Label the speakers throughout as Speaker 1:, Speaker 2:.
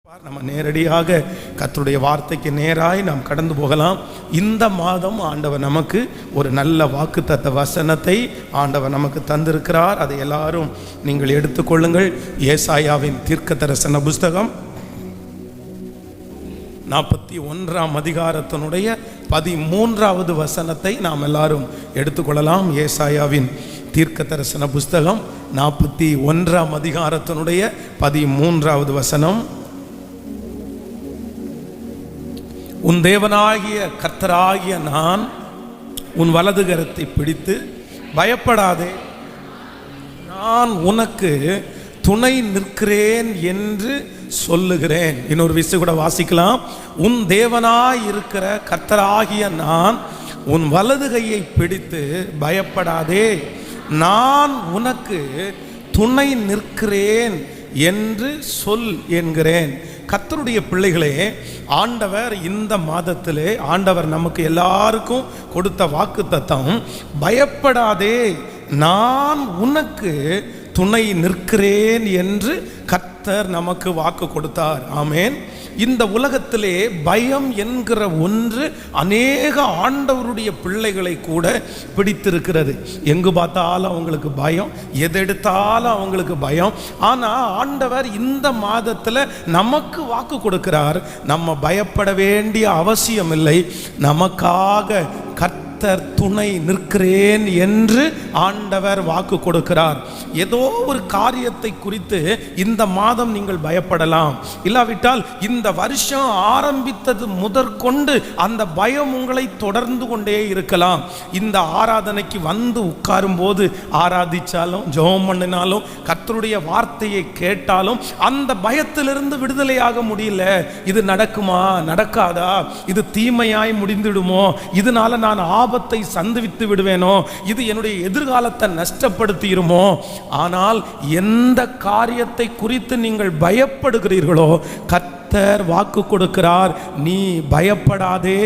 Speaker 1: நம்ம நேரடியாக கர்த்தருடைய வார்த்தைக்கு நேராய் நாம் கடந்து போகலாம். இந்த மாதம் ஆண்டவர் நமக்கு ஒரு நல்ல வாக்குத்தத்த வசனத்தை ஆண்டவர் நமக்கு தந்திருக்கிறார். அதை எல்லாரும் நீங்கள் எடுத்துக்கொள்ளுங்கள். ஏசாயாவின் தீர்க்கதரிசன புஸ்தகம் 41ஆம் அதிகாரத்தினுடைய 13வது வசனத்தை நாம் எல்லாரும் எடுத்துக்கொள்ளலாம். ஏசாயாவின் தீர்க்கதரிசன புஸ்தகம் 41ஆம் அதிகாரத்தினுடைய 13வது வசனம். உன் தேவனாகிய கர்த்தராகிய நான் உன் வலது கரத்தை பிடித்து பயப்படாதே, நான் உனக்கு துணை நிற்கிறேன் என்று சொல்லுகிறேன். இன்னொரு விஷயம் கூட வாசிக்கலாம். உன் தேவனாய் இருக்கிற கர்த்தராகிய நான் உன் வலது கையை பிடித்து பயப்படாதே, நான் உனக்கு துணை நிற்கிறேன் என்று சொல் என்கிறேன். கர்த்தருடைய பிள்ளைகளே, ஆண்டவர் இந்த மாதத்திலே ஆண்டவர் நமக்கு எல்லாருக்கும் கொடுத்த வாக்குத்தத்தம், பயப்படாதே நான் உனக்கு துணை நிற்கிறேன் என்று கர்த்தர் நமக்கு வாக்கு கொடுத்தார். ஆமேன். இந்த உலகத்திலே பயம் என்கிற ஒன்று அநேக ஆண்டவருடைய பிள்ளைகளை கூட பிடித்திருக்கிறது. எங்கு பார்த்தாலும் அவங்களுக்கு பயம், எதெடுத்தாலும் அவங்களுக்கு பயம். ஆனால் ஆண்டவர் இந்த மாதத்தில் நமக்கு வாக்கு கொடுக்கிறார். நம்ம பயப்பட வேண்டிய அவசியம் இல்லை. நமக்காக கர்த்தர் துணை நிற்கிறேன் என்று ஆண்டவர் வாக்கு கொடுக்கிறார். ஏதோ ஒரு காரியத்தை குறித்து இந்த மாதம் நீங்கள் பயப்படலாம். இல்லாவிட்டால் இந்த வருஷம் ஆரம்பித்தது முதற்கொண்டு அந்த பயம் உங்களை தொடர்ந்து கொண்டே இருக்கலாம். இந்த ஆராதனைக்கு வந்து உட்காரும் போது ஆராதிச்சாலும் ஜெபம் பண்ணினாலும் கர்த்தருடைய வார்த்தையை கேட்டாலும் அந்த பயத்திலிருந்து விடுதலையாக முடியல. இது நடக்குமா, நடக்காதா, இது தீமையாய் முடிந்துடுமோ, இதனால நான் ஆபத்தை சந்தித்து விடுவேனோ, இது என்னுடைய எதிர்காலத்தை நஷ்டப்படுத்திடுமோ. ஆனால் எந்த காரியத்தை குறித்து நீங்கள் பயப்படுகிறீர்களோ கர்த்தர் வாக்கு கொடுக்கிறார், நீ பயப்படாதே.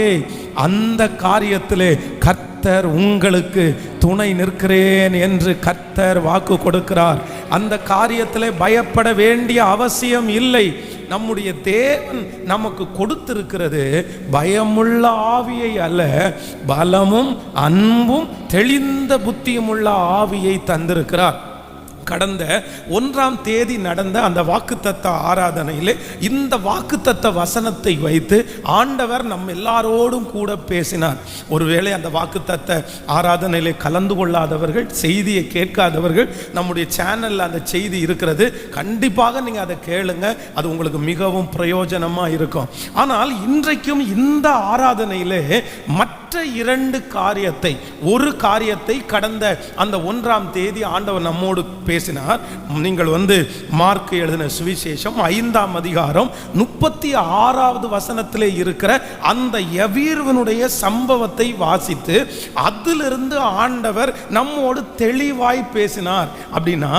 Speaker 1: அந்த காரியத்திலே கர்த்தர் உங்களுக்கு துணை நிற்கிறேன் என்று கர்த்தர் வாக்கு கொடுக்கிறார். அந்த காரியத்திலே பயப்பட வேண்டிய அவசியம் இல்லை. நம்முடைய தேவன் நமக்கு கொடுத்திருக்கிறது பயமுள்ள ஆவியை அல்ல, பலமும் அன்பும் தெளிந்த புத்தியும் உள்ள ஆவியை தந்திருக்கிறார். கடந்த 1ஆம் தேதி நடந்த அந்த வாக்குத்தத்த ஆராதனையில் இந்த வாக்குத்தத்த வசனத்தை வைத்து ஆண்டவர் நம்ம எல்லாரோடும் கூட பேசினார். ஒருவேளை அந்த வாக்குத்தத்த ஆராதனையில் கலந்து கொள்ளாதவர்கள், செய்தியை கேட்காதவர்கள், நம்முடைய சேனலில் அந்த செய்தி இருக்கிறது, கண்டிப்பாக நீங்கள் அதை கேளுங்க. அது உங்களுக்கு மிகவும் பிரயோஜனமாக இருக்கும். ஆனால் இன்றைக்கும் இந்த ஆராதனையிலே மற்ற 2 காரியத்தை, ஒரு காரியத்தை கடந்த அந்த 1ஆம் தேதி ஆண்டவர் நம்மோடு பேசினார். நீங்கள் மார்க் எழுதின சுவிசேஷம் 5ஆம் அதிகாரம் 36வது வசனத்திலே இருக்கிற அந்த யவீரனுடைய சம்பவத்தை வாசித்து அதிலிருந்து ஆண்டவர் நம்மோடு தெளிவாய் பேசினார். அப்படின்னா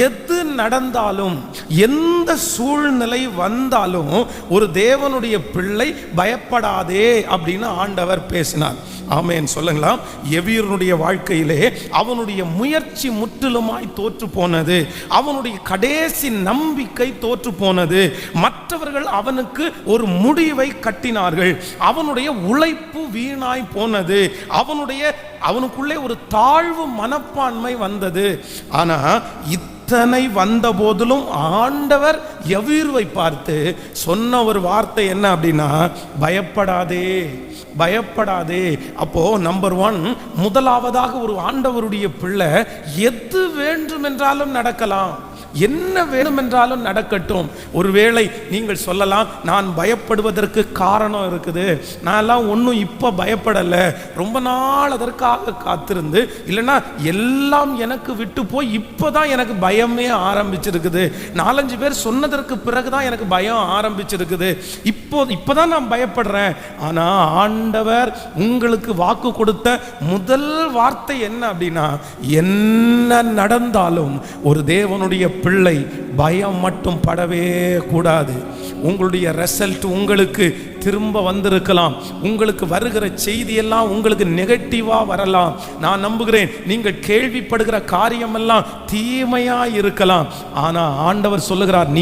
Speaker 1: எது நடந்தாலும், எந்த சூழ்நிலை வந்தாலும் ஒரு தேவனுடைய பிள்ளை பயப்படாதே அப்படின்னு ஆண்டவர் பேசினார். ஆமென் சொல்லுங்களா. எவீரனுடைய வாழ்க்கையிலே அவனுடைய முயற்சி முற்றிலுமாய் தோற்று போனது. அவனுடைய கடைசி நம்பிக்கை தோற்று போனது. மற்றவர்கள் அவனுக்கு ஒரு முடிவை கட்டினார்கள். அவனுடைய உழைப்பு வீணாய் போனது. அவனுக்குள்ளே ஒரு தாழ்வு மனப்பான்மை வந்தது. ஆனா இத்தனை வந்த போதிலும் ஆண்டவர் யவீருவை பார்த்து சொன்ன ஒரு வார்த்தை என்ன அப்படின்னா, பயப்படாதே, பயப்படாதே. அப்போ நம்பர் 1, முதலாவதாக ஒரு ஆண்டவருடைய பிள்ளை எது வேண்டுமென்றாலும் நடக்கலாம், என்ன வேண்டுமென்றாலும் நடக்கட்டும். ஒருவேளை நீங்கள் சொல்லலாம், நான் பயப்படுவதற்கு காரணம் இருக்குது, நான் எல்லாம் ஒன்றும் இப்போ பயப்படலை, ரொம்ப நாள் அதற்காக காத்திருந்து, இல்லைன்னா எல்லாம் எனக்கு விட்டு போய் இப்போதான் எனக்கு பயமே ஆரம்பிச்சிருக்குது, 4-5 பேர் சொன்னதற்கு பிறகுதான் எனக்கு பயம் ஆரம்பிச்சிருக்குது, இப்போதான் நான் பயப்படுறேன். ஆனால் ஆண்டவர் உங்களுக்கு வாக்கு கொடுத்த முதல் வார்த்தை என்ன அப்படின்னா, என்ன நடந்தாலும் ஒரு தேவனுடைய பிள்ளை பயம் மட்டும் படவே கூடாது. உங்களுடைய ரிசல்ட் உங்களுக்கு திரும்ப வந்திருக்கலாம். உங்களுக்கு வருகிற செய்தியெல்லாம் உங்களுக்கு நெகட்டிவாக வரலாம். நான் நம்புகிறேன் நீங்கள் கேள்விப்படுகிற காரியமெல்லாம் தீமையாக இருக்கலாம். ஆனால் ஆண்டவர் சொல்லுகிறார்,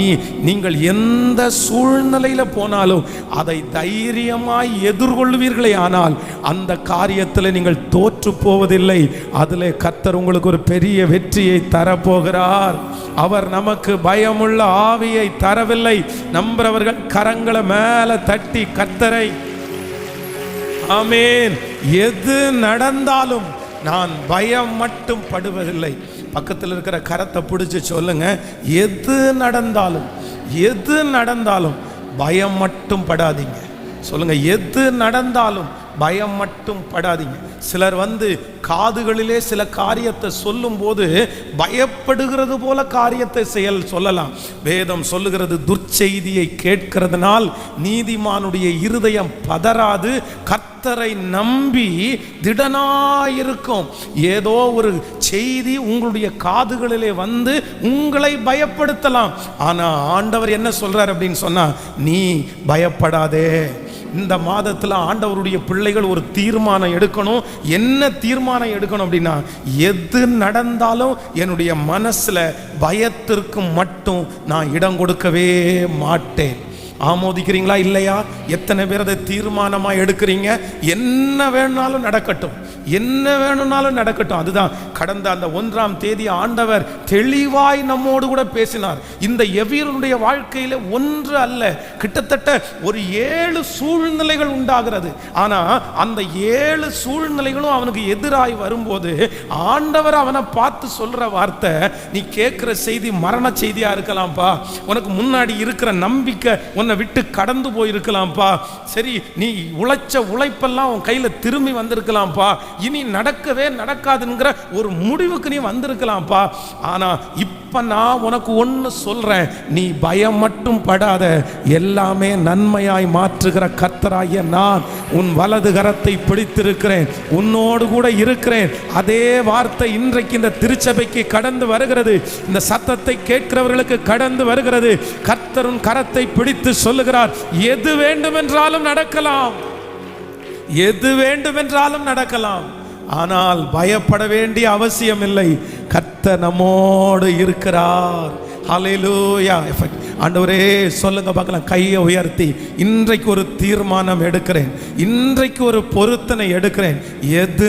Speaker 1: நீங்கள் எந்த சூழ்நிலையில் போனாலும் அதை தைரியமாய் எதிர்கொள்வீர்களே, ஆனால் அந்த காரியத்தில் நீங்கள் தோற்று போவதில்லை. அதில் கர்த்தர் உங்களுக்கு ஒரு பெரிய வெற்றியை தரப்போகிறார். அவர் நமக்கு பயமுள்ள ஆவியை தரவில்லை. நம்புறவர்கள் கரங்களை மேல தட்டி கர்த்தரை ஆமென். எது நடந்தாலும் நான் பயம் மட்டும் படுவதில்லை. பக்கத்தில் இருக்கிற கரத்தை பிடிச்சு சொல்லுங்க, எது நடந்தாலும் பயம் மட்டும் படாதீங்க. சொல்லுங்க, எது நடந்தாலும் பயம் மட்டும் படாதீங்க. சிலர் காதுகளிலே சில காரியத்தை சொல்லும் போது பயப்படுகிறது போல காரியத்தை சொல்லலாம். வேதம் சொல்லுகிறது, துர்ச்செய்தியை கேட்கிறதுனால் நீதிமானுடைய இருதயம் பதறாது, கர்த்தரை நம்பி திடனாயிருக்கும். ஏதோ ஒரு செய்தி உங்களுடைய காதுகளிலே உங்களை பயப்படுத்தலாம். ஆனா ஆண்டவர் என்ன சொல்றார் அப்படின்னு சொன்னா, நீ பயப்படாதே. இந்த மாதத்தில் ஆண்டவருடைய பிள்ளைகள் ஒரு தீர்மானம் எடுக்கணும். என்ன தீர்மானம் எடுக்கணும் அப்படின்னா, எது நடந்தாலும் என்னுடைய மனசில் பயத்திற்கு மட்டும் நான் இடம் கொடுக்கவே மாட்டேன். ஆமோதிக்கிறீங்களா இல்லையா? எத்தனை பேர் அதை தீர்மானமாக எடுக்கிறீங்க? என்ன வேணும்னாலும் நடக்கட்டும், என்ன வேணும்னாலும் நடக்கட்டும். அதுதான் கடந்த அந்த 1ஆம் தேதி ஆண்டவர் தெளிவாய் நம்மோடு கூட பேசினார். இந்த எபிரனுடைய வாழ்க்கையில் ஒன்று அல்ல, கிட்டத்தட்ட ஒரு 7 சூழ்நிலைகள் உண்டாகிறது. ஆனா அந்த 7 சூழ்நிலைகளும் அவனுக்கு எதிராய் வரும்போது ஆண்டவர் அவனை பார்த்து சொல்ற வார்த்தை, நீ கேட்கிற செய்தி மரண செய்தியா இருக்கலாம்ப்பா, உனக்கு முன்னாடி இருக்கிற நம்பிக்கை உன்னை விட்டு கடந்து போயிருக்கலாம்ப்பா, சரி நீ உழைச்ச உழைப்பெல்லாம் உன் கையில திரும்பி வந்திருக்கலாம்ப்பா, இனி நடக்கவே நடக்காதுங்கிற ஒரு முடிவுக்கு நீ வந்திருக்கலாம்ப்பா. ஆனா இப்ப நான் உனக்கு ஒன்னு சொல்றேன், நீ பயம் மட்டும் படாத, எல்லாமே நன்மையாய் மாற்றுகிற கர்த்தராகிய நான் உன் வலது கரத்தை பிடித்திருக்கிறேன், உன்னோடு கூட இருக்கிறேன். அதே வார்த்தை இன்றைக்கு இந்த திருச்சபைக்கு கடந்து வருகிறது, இந்த சத்தத்தை கேட்கிறவர்களுக்கு கடந்து வருகிறது. கர்த்தர் உன் கரத்தை பிடித்து சொல்லுகிறார், எது வேண்டுமென்றாலும் நடக்கலாம், எது வேண்டுமென்றாலும் நடக்கலாம், ஆனால் பயப்பட வேண்டிய அவசியம் இல்லை. கர்த்தர் நம்மோடு இருக்கிறார். ஹல்லேலூயா. ஆண்டவரே சொல்லுங்க பார்க்கலாம், கையை உயர்த்தி இன்றைக்கு ஒரு தீர்மானம் எடுக்கிறேன், இன்றைக்கு ஒரு பொருத்தனை எடுக்கிறேன். எது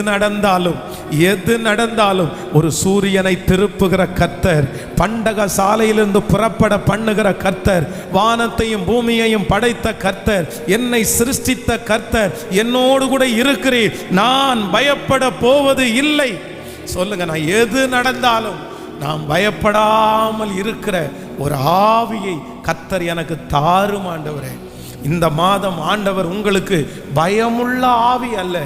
Speaker 1: நடந்தாலும் ஒரு சூரியனை திருப்புகிற கர்த்தர், பண்டக சாலையிலிருந்து புறப்பட பண்ணுகிற கர்த்தர், வானத்தையும் பூமியையும் படைத்த கர்த்தர், என்னை சிருஷ்டித்த கர்த்தர் என்னோடு கூட இருக்கிறீர், நான் பயப்பட போவது இல்லை. சொல்லுங்க, நான் எது நடந்தாலும் நாம் பயப்படாமல் இருக்கிற ஒரு ஆவியை கர்த்தர் எனக்கு தாரும் ஆண்டவரே. இந்த மாதம் ஆண்டவர் உங்களுக்கு பயமுள்ள ஆவி அல்ல,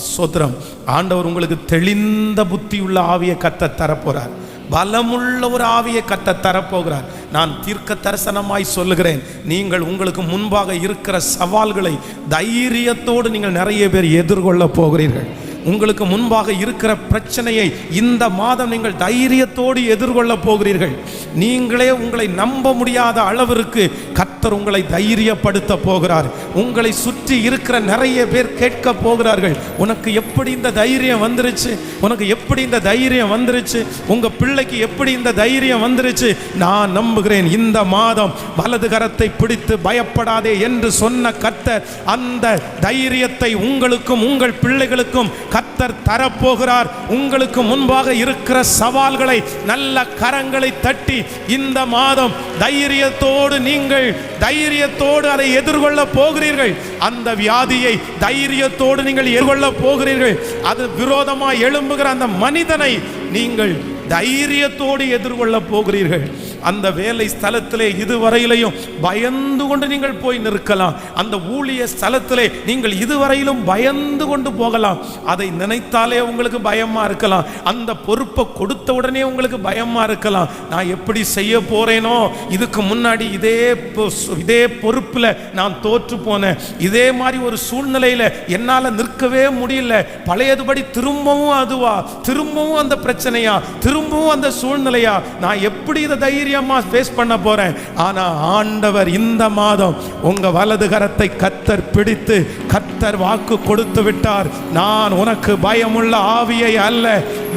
Speaker 1: சோத்திரம், ஆண்டவர் உங்களுக்கு தெளிந்த புத்தியுள்ள ஆவியை கர்த்தர் தரப்போறார், பலமுள்ள ஒரு ஆவியை கர்த்தர் தரப்போகிறார். நான் தீர்க்க தரிசனமாய் சொல்லுகிறேன், நீங்கள் உங்களுக்கு முன்பாக இருக்கிற சவால்களை தைரியத்தோடு நீங்கள் நிறைய பேர் எதிர்கொள்ள போகிறீர்கள். உங்களுக்கு முன்பாக இருக்கிற பிரச்சனையை இந்த மாதம் நீங்கள் தைரியத்தோடு எதிர்கொள்ள போகிறீர்கள். நீங்களே உங்களை நம்ப முடியாத அளவிற்கு கர்த்தர் உங்களை தைரியப்படுத்த போகிறார். உங்களை சுற்றி இருக்கிற நிறைய பேர் கேட்க போகிறார்கள், உனக்கு எப்படி இந்த தைரியம் வந்துருச்சு, உனக்கு எப்படி இந்த தைரியம் வந்துருச்சு, உங்க பிள்ளைக்கு எப்படி இந்த தைரியம் வந்துருச்சு. நான் நம்புகிறேன், இந்த மாதம் வலது கரத்தை பிடித்து பயப்படாதே என்று சொன்ன கர்த்தர் அந்த தைரியத்தை உங்களுக்கும் உங்கள் பிள்ளைகளுக்கும் கர்த்தர் தரப்போகிறார். உங்களுக்கு முன்பாக இருக்கிற சவால்களை நல்ல கரங்களை தட்டி இந்த மாதம் தைரியத்தோடு நீங்கள் தைரியத்தோடு அதை எதிர்கொள்ள போகிறீர்கள். அந்த வியாதியை தைரியத்தோடு நீங்கள் எதிர்கொள்ள போகிறீர்கள். அது விரோதமாக எழும்புகிற அந்த மனிதனை நீங்கள் தைரியத்தோடு எதிர்கொள்ள போகிறீர்கள். அந்த வேலை ஸ்தலத்திலே இதுவரையிலையும் பயந்து கொண்டு நீங்கள் போய் நிற்கலாம், அந்த ஊழிய ஸ்தலத்திலே நீங்கள் இதுவரையிலும் பயந்து கொண்டு போகலாம். அதை நினைத்தாலே உங்களுக்கு பயமா இருக்கலாம். அந்த பொறுப்பை கொடுத்த தோத்த உடனே உங்களுக்கு பயமா இருக்கலாம். நான் எப்படி செய்ய போறேனோ, இதுக்கு முன்னாடி இதே பொறுப்புல நான் தோற்று போனேன், இதே மாதிரி ஒரு சூழ்நிலையில என்னால நிற்கவே முடியல, பழையதுபடி திரும்பவும் அதுவா, திரும்பவும் அந்த பிரச்சனையா, திரும்பவும் அந்த சூழ்நிலையா, நான் எப்படி இதை தைரியமா ஃபேஸ் பண்ண போறேன்? ஆனா ஆண்டவர் இந்த மாதம் உங்க வலது கரத்தை கர்த்தர் பிடித்து, கர்த்தர் வாக்கு கொடுத்து விட்டார், நான் உனக்கு பயமுள்ள ஆவியை அல்ல,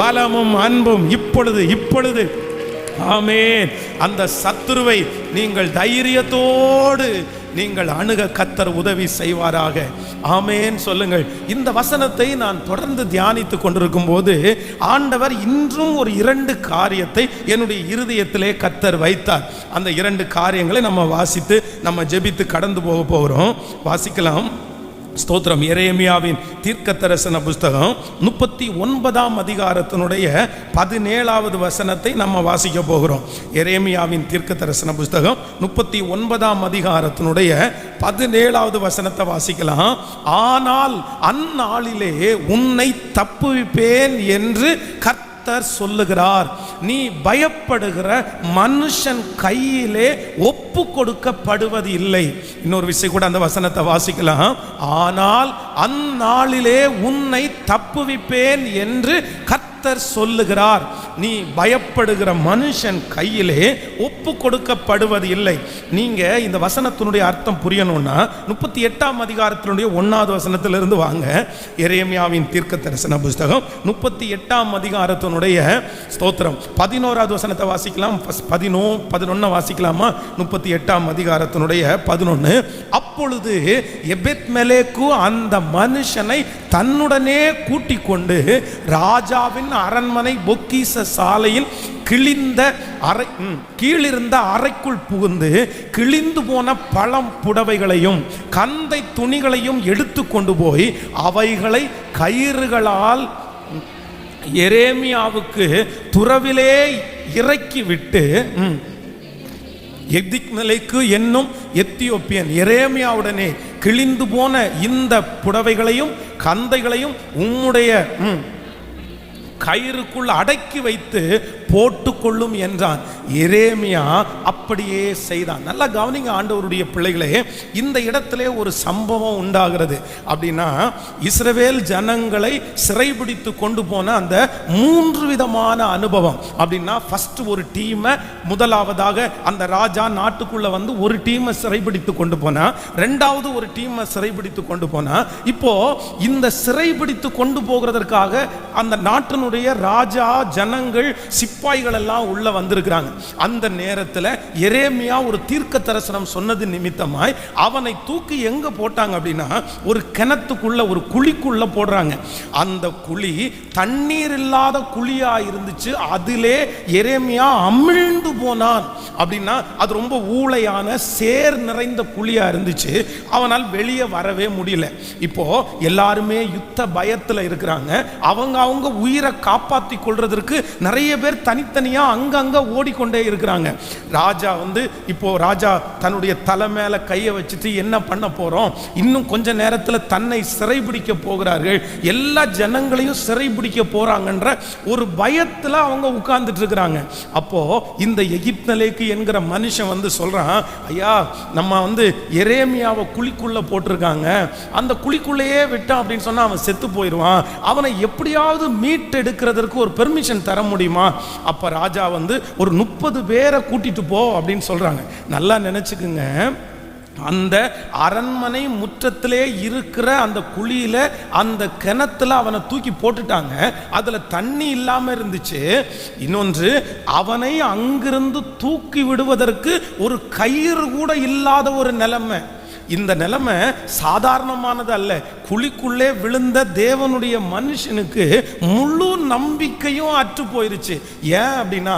Speaker 1: பலமும் அன்பும் இப்பொழுது ஆமென். அந்த சத்துருவை நீங்கள் தைரியத்தோடு நீங்கள் அணுக கர்த்தர் உதவி செய்வாராக. ஆமென் சொல்லுங்கள். இந்த வசனத்தை நான் தொடர்ந்து தியானித்து கொண்டிருக்கும் போது ஆண்டவர் இன்றும் ஒரு 2 காரியத்தை என்னுடைய இருதயத்திலே கர்த்தர் வைத்தார். அந்த 2 காரியங்களை நம்ம வாசித்து நம்ம ஜெபித்து கடந்து போகிறோம். வாசிக்கலாம். ஸ்தோத்திரம். எரேமியாவின் தீர்க்கதரிசன புஸ்தகம் 39ஆம் அதிகாரத்தினுடைய 17வது வசனத்தை நம்ம வாசிக்க போகிறோம். எரேமியாவின் தீர்க்கதரிசன புஸ்தகம் 39ஆம் அதிகாரத்தினுடைய 17வது வசனத்தை வாசிக்கலாம். ஆனால் அந்நாளிலே உன்னை தப்புவிப்பேன் என்று கர்த்தர் சொல்லுகிறார், நீ பயப்படுகிற மனுஷன் கையிலே ஒப்பு கொடுக்கப்படுவது இல்லை. இன்னொரு விஷயம் கூட அந்த வசனத்தை வாசிக்கலாம். ஆனால் அந்நாளிலே உன்னை தப்புவிப்பேன் என்று கர்த்தர் சொல்லுகிறார், நீ பயப்படுகிற மனுஷன் கையிலே ஒப்பு கொடுக்கப்படுவது இல்லை. நீங்க இந்த வசனத்தினுடைய அர்த்தம் புரியணும்னா 38ஆம் அதிகாரத்தினுடைய 1வது வசனத்திலிருந்து வாங்க. எரேமியாவின் தீர்க்கதரிசன புஸ்தகம் 38ஆம் அதிகாரத்தினுடைய ஸ்தோத்திரம் 11வது வசனத்தை வாசிக்கலாம். 11 வாசிக்கலாமா? 38ஆம் அதிகாரத்தினுடைய 11. அப்பொழுது எபெத்மெலேக்கு அந்த மனுஷனை தன்னுடனே கூட்டிக் கொண்டு ராஜாவின் அரண்மனை பொக்கிஷ சாலையின் கீழிருந்த அறைக்குள் புகுந்து கிழிந்து போன பழம் புடவைகளையும் கந்தை துணிகளையும் எடுத்து கொண்டு போய் அவைகளை கயிறுகளால் எரேமியாவுக்கு துறவிலே இறக்கி விட்டு, எதிக்மெலேக்கு என்னும் எத்தியோப்பியன் எரேமியாவுடனே கிழிந்து போன இந்த புடவைகளையும் கந்தைகளையும் உம்முடைய கயிறுக்குள் அடக்கி வைத்து போட்டுக்கொள்ளும் என்றான். எரேமியா அப்படியே செய்தான். நல்லா கவனிங்க ஆண்டவருடைய பிள்ளைகளே, இந்த இடத்திலே ஒரு சம்பவம் உண்டாகிறது. அப்படின்னா இஸ்ரவேல் ஜனங்களை சிறைபிடித்து கொண்டு போன அந்த 3 விதமான அனுபவம். அப்படின்னா ஃபர்ஸ்ட் ஒரு டீமை, முதலாவதாக அந்த ராஜா நாட்டுக்குள்ள வந்து ஒரு டீமை சிறைபிடித்து கொண்டு போனா, 2வது ஒரு டீமை சிறைபிடித்து கொண்டு போனா, இப்போ இந்த சிறைபிடித்து கொண்டு போகிறதற்காக அந்த நாட்டினுடைய ராஜா, ஜனங்கள், சிப்பாய்கள் எல்லாம் உள்ள வந்திருக்கிறாங்க. அந்த நேரத்தில் எரேமியா ஒரு தீர்க்க தரிசனம் சொன்னது நிமித்தமாய் அவனை தூக்கி எங்க போட்டாங்க அப்படின்னா ஒரு கிணத்துக்குள்ள, ஒரு குழிக்குள்ள போடுறாங்க. அந்த குழி தண்ணீர் இல்லாத குழியா இருந்துச்சு. அதிலே எரேமியா அமிழ்ந்து போனான். அப்படின்னா அது ரொம்ப ஊளையான சேர் நிறைந்த குழியா இருந்துச்சு. அவனால் வெளியே வரவே முடியல. இப்போ எல்லாருமே யுத்த பயத்தில் இருக்கிறாங்க. அவங்க உயிரை காப்பாற்றி கொள்றதற்கு நிறைய பேர் தனித்தனியா அங்கங்க ஓடிக்கொண்டே இருக்கிறாங்க. ராஜா இப்போ ராஜா தன்னுடைய தலை மேல கையை வச்சுட்டு என்ன பண்ண போறோம், இன்னும் கொஞ்ச நேரத்தில் தன்னை சிறைபிடிக்க போகிறார்கள், எல்லா ஜனங்களையும் சிறைபிடிக்க போறாங்கன்ற ஒரு பயத்தில் அவங்க உட்கார்ந்துட்டு இருக்கிறாங்க. அப்போ இந்த எகிப்தலேக்கு என்கிற மனுஷன் சொல்றான், ஐயா நம்ம எரேமியாவை குழிக்குள்ள போட்டிருக்காங்க, அந்த குழிக்குள்ளேயே விட்டான் அப்படின்னு சொன்னா அவன் செத்து போயிடுவான், அவனை எப்படியாவது மீட்டெடுக்கிறதுக்கு ஒரு பெர்மிஷன் தர முடியுமா? அப்ப ராஜா ஒரு 30 பேரை கூட்டிட்டு போ அப்படின்னு சொல்றாங்க. நல்லா நினைச்சுக்குங்க, அந்த அரண்மனை முற்றத்திலே இருக்கிற அந்த குழியில, அந்த கிணத்துல அவனை தூக்கி போட்டுட்டாங்க. அதுல தண்ணி இல்லாம இருந்துச்சு. இன்னொன்று, அவனை அங்கிருந்து தூக்கி விடுவதற்கு ஒரு கயிறு கூட இல்லாத ஒரு நிலைமை. இந்த நிலைமை சாதாரணமானது அல்ல. குழிக்குள்ளே விழுந்த தேவனுடைய மனுஷனுக்கு முழு நம்பிக்கையும் அற்று போயிருச்சு. ஏன் அப்படின்னா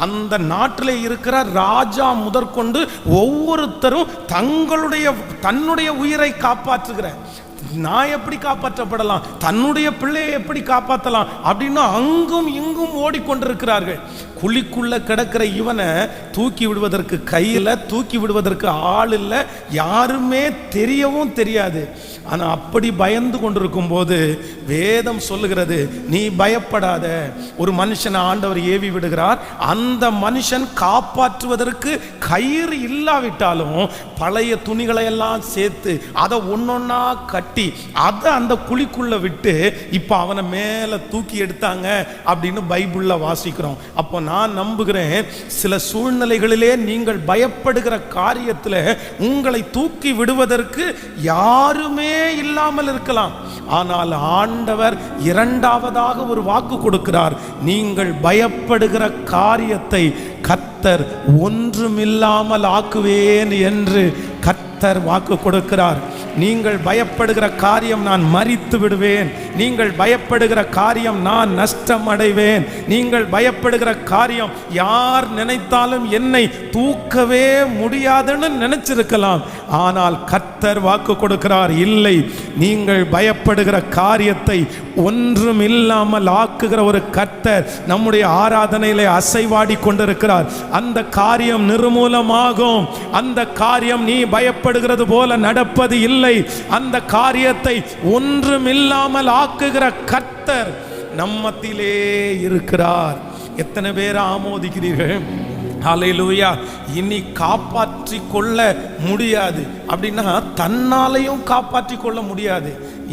Speaker 1: அந்த நாட்டில் இருக்கிற ராஜா முதற்கொண்டு ஒவ்வொருத்தரும் தன்னுடைய உயிரை காப்பாற்றுகிற, நான் எப்படி காப்பாற்றப்படலாம், தன்னுடைய பிள்ளையை எப்படி காப்பாற்றலாம் அப்படின்னு அங்கும் இங்கும் ஓடிக்கொண்டிருக்கிறார்கள். குழிக்குள்ள கிடக்கிற இவனை தூக்கி விடுவதற்கு கையில், தூக்கி விடுவதற்கு ஆள் இல்லை, யாருமே தெரியவும் தெரியாது. ஆனால் அப்படி பயந்து கொண்டிருக்கும் போது வேதம் சொல்லுகிறது, நீ பயப்படாத. ஒரு மனுஷனை ஆண்டவர் ஏவி விடுகிறார். அந்த மனுஷன் காப்பாற்றுவதற்கு கயிறு இல்லாவிட்டாலும் பழைய துணிகளை எல்லாம் சேர்த்து அதை ஒன்னொன்னா கட்டி அதை அந்த குழிக்குள்ள விட்டு இப்போ அவனை மேலே தூக்கி எடுத்தாங்க அப்படின்னு பைபிள்ல வாசிக்கிறோம். அப்போ நான் நம்புகிறேன், சில சூழ்நிலைகளிலே நீங்கள் பயப்படுகிற காரியத்தில் உங்களை தூக்கி விடுவதற்கு யாருமே இல்லாமல் இருக்கலாம். ஆனால் ஆண்டவர் இரண்டாவதாக ஒரு வாக்கு கொடுக்கிறார். நீங்கள் பயப்படுகிற காரியத்தை கர்த்தர் ஒன்றுமில்லாமல் ஆக்குவேன் என்று கர்த்தர் வாக்கு கொடுக்கிறார். நீங்கள் பயப்படுகிற காரியம் நான் மரித்து விடுவேன், நீங்கள் பயப்படுகிற காரியம் நான் நஷ்டம் அடைவேன், நீங்கள் பயப்படுகிற காரியம் யார் நினைத்தாலும் என்னை தூக்கவே முடியாதுன்னு நினைச்சிருக்கலாம். ஆனால் கர்த்தர் வாக்கு கொடுக்கிறார், இல்லை, நீங்கள் பயப்படுகிற காரியத்தை ஒன்றும் இல்லாமல் ஆக்குகிற ஒரு கர்த்தர் நம்முடைய ஆராதனையிலே அசைவாடி கொண்டிருக்கிறார். அந்த காரியம் நிர்மூலமாகும். அந்த காரியம் நீ பயப்படுகிறது போல நடப்பது இல்லை. அந்த காரியத்தை ஒன்றுமில்லாமல் ஆக்குகிற கர்த்தர் நம்மத்திலே இருக்கிறார். எத்தனை பேர் ஆமோதிக்கிறீர்கள்? ஹல்லேலூயா. இனி காப்பாற்றி கொள்ள முடியாது அப்படின்னா தன்னாலையும் காப்பாற்றி கொள்ள முடியாது.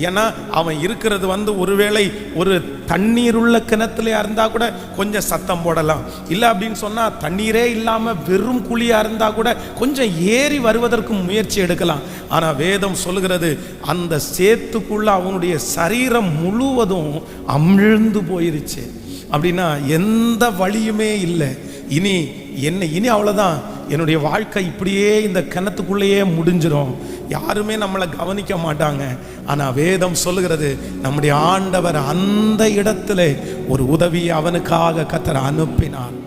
Speaker 1: ஏன்னா அவன் இருக்கிறது ஒருவேளை ஒரு தண்ணீர் உள்ள கிணத்துல இருந்தா கூட கொஞ்சம் சத்தம் போடலாம். இல்லை அப்படின்னு சொன்னா தண்ணீரே இல்லாம வெறும் குழியா இருந்தா கூட கொஞ்சம் ஏறி வருவதற்கு முயற்சி எடுக்கலாம். ஆனா வேதம் சொல்லுகிறது, அந்த சேத்துக்குள்ள அவனுடைய சரீரம் முழுவதும் அமிழ்ந்து போயிருச்சு. அப்படின்னா எந்த வழியுமே இல்லை. இனி அவ்வளோதான், என்னுடைய வாழ்க்கை இப்படியே இந்த கிணத்துக்குள்ளேயே முடிஞ்சிடும், யாருமே நம்மளை கவனிக்க மாட்டாங்க. ஆனால் வேதம் சொல்லுகிறது, நம்முடைய ஆண்டவர் அந்த இடத்துல ஒரு உதவியை அவனுக்காக கர்த்தர் அனுப்பினார்.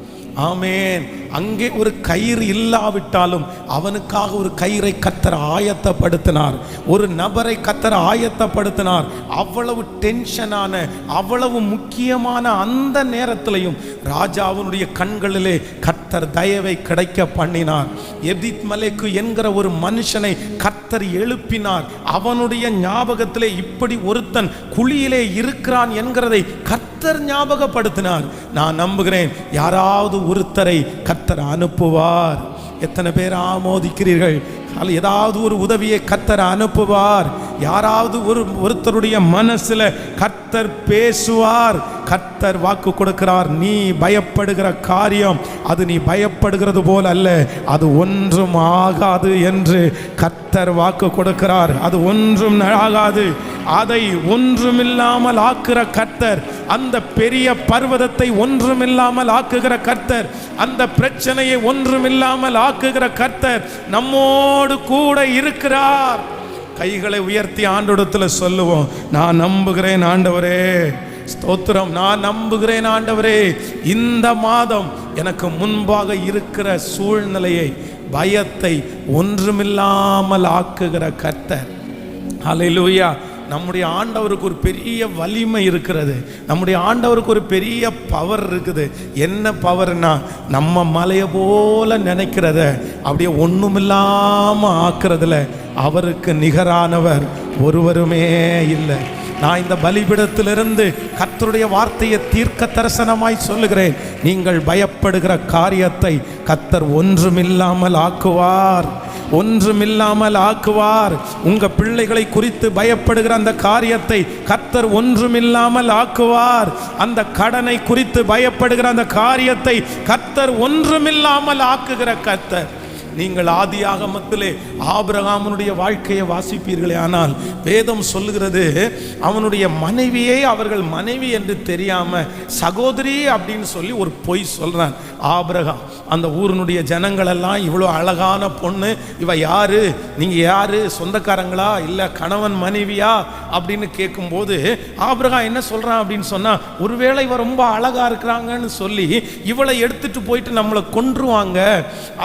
Speaker 1: ஆமென். அங்கே ஒரு கயிறு இல்லாவிட்டாலும் அவனுக்காக ஒரு கயிறை கர்த்தர் ஆயத்தப்படுத்தினார், ஒரு நபரை கர்த்தர் ஆயத்தப்படுத்தினார். அவ்வளவு டென்ஷனான, அவ்வளவு முக்கியமான அந்த நேரத்திலையும் ராஜாவினுடைய கண்களிலே கர்த்தர் தயவை கிடைக்க பண்ணினார். எபித் மலேக்கு என்கிற ஒரு மனுஷனை கர்த்தர் எழுப்பினார். அவனுடைய ஞாபகத்திலே இப்படி ஒருத்தன் குழியிலே இருக்கிறான் என்கிறதை கர்த்தர் ஞாபகப்படுத்தினார். நான் நம்புகிறேன், யாராவது ஒருத்தரை கர்த்தர் அனுப்புவார். எத்தனை பேர் ஆமோதிக்கிறீர்கள்? ஏதாவது ஒரு உதவியை கர்த்தர் அனுப்புவார். யாராவது ஒருத்தருடைய மனசுல கர்த்தர் பேசுவார். கர்த்தர் வாக்கு கொடுக்கிறார், நீ பயப்படுகிற காரியம் அது நீ பயப்படுகிறது போல அல்ல, அது ஒன்றும் ஆகாது என்று கர்த்தர் வாக்கு கொடுக்கிறார். அது ஒன்றும் ஆகாது. அதை ஒன்றுமில்லாமல் ஆக்குகிற கர்த்தர், அந்த பெரிய பர்வதத்தை ஒன்றுமில்லாமல் ஆக்குகிற கர்த்தர், அந்த பிரச்சனையை ஒன்றுமில்லாமல் ஆக்குகிற கர்த்தர் நம்மோடு கூட இருக்கிறார். கைகளை உயர்த்தி ஆண்டவரிடத்தில் சொல்லுவோம், நான் நம்புகிறேன் ஆண்டவரே, ஸ்தோத்திரம், நான் நம்புகிறேன் ஆண்டவரே, இந்த மாதம் எனக்கு முன்பாக இருக்கிற சூழ்நிலையை, பயத்தை ஒன்றுமில்லாமல் ஆக்குகிற கர்த்தர். ஹல்லேலூயா. நம்முடைய ஆண்டவருக்கு ஒரு பெரிய வலிமை இருக்கிறது. நம்முடைய ஆண்டவருக்கு ஒரு பெரிய பவர் இருக்குது. என்ன பவர்னா, நம்ம மலையை போல நினைக்கிறத அப்படியே ஒன்றுமில்லாமல் ஆக்குறதுல அவருக்கு நிகரானவர் ஒருவருமே இல்லை. நான் இந்த பலிபீடத்திலிருந்து கர்த்தருடைய வார்த்தையை தீர்க்க தரிசனமாய் சொல்லுகிறேன். நீங்கள் பயப்படுகிற காரியத்தை கர்த்தர் ஒன்றுமில்லாமல் ஆக்குவார், ஒன்றுமில்லாமல் ஆக்குவார். உங்க பிள்ளைகளை குறித்து பயப்படுகிற அந்த காரியத்தை கர்த்தர் ஒன்றுமில்லாமல் ஆக்குவார். அந்த கடனை குறித்து பயப்படுகிற அந்த காரியத்தை கர்த்தர் ஒன்றுமில்லாமல் ஆக்குகிற கர்த்தர். நீங்கள் ஆதியாகமத்திலே ஆபிரகாமுடைய வாழ்க்கையை வாசிப்பீர்களே, ஆனால் வேதம் சொல்லுகிறது, அவனுடைய மனைவியை அவர்கள் மனைவி என்று தெரியாம சகோதரி அப்படின்னு சொல்லி ஒரு பொய் சொல்றான் ஆபிரகாம். அந்த ஊரினுடைய ஜனங்கள் எல்லாம், இவ்வளோ அழகான பொண்ணு, இவ யாரு, நீங்க யாரு, சொந்தக்காரங்களா இல்லை கணவன் மனைவியா அப்படின்னு கேட்கும்போது ஆபிரகாம் என்ன சொல்றான் அப்படின்னு சொன்னா, ஒருவேளை இவ ரொம்ப அழகா இருக்கிறாங்கன்னு சொல்லி இவளை எடுத்துட்டு போயிட்டு நம்மளை கொன்றுவாங்க,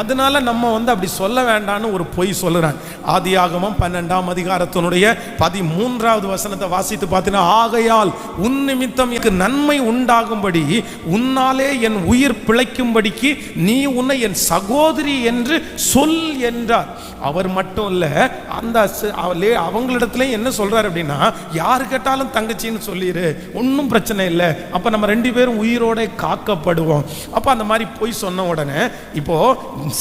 Speaker 1: அதனால நம்ம வந்து அப்படி சொல்ல வேண்டான்னு ஒரு பொய் சொல்லுறான். ஆதியாகமம் 12ஆம் அதிகாரத்தினுடைய 13வது வசனத்தை வாசித்து பார்த்தீங்கன்னா, ஆகையால் உன் நிமித்தம் எனக்கு நன்மை உண்டாகும்படி உன்னாலே என் உயிர் பிழைக்கும்படிக்கு நீ உன்னை என் சகோதரி என்று சொல் என்றார். அவர் மட்டும் இல்ல, அந்த அவங்களிடத்துல என்ன சொல்றாரு அப்படின்னா, யாரு கேட்டாலும் தங்கச்சின்னு சொல்லிரு, ஒன்றும் பிரச்சனை இல்லை, அப்ப நம்ம 2 பேரும் உயிரோட காக்கப்படுவோம். அப்ப அந்த மாதிரி பொய் சொன்ன உடனே, இப்போ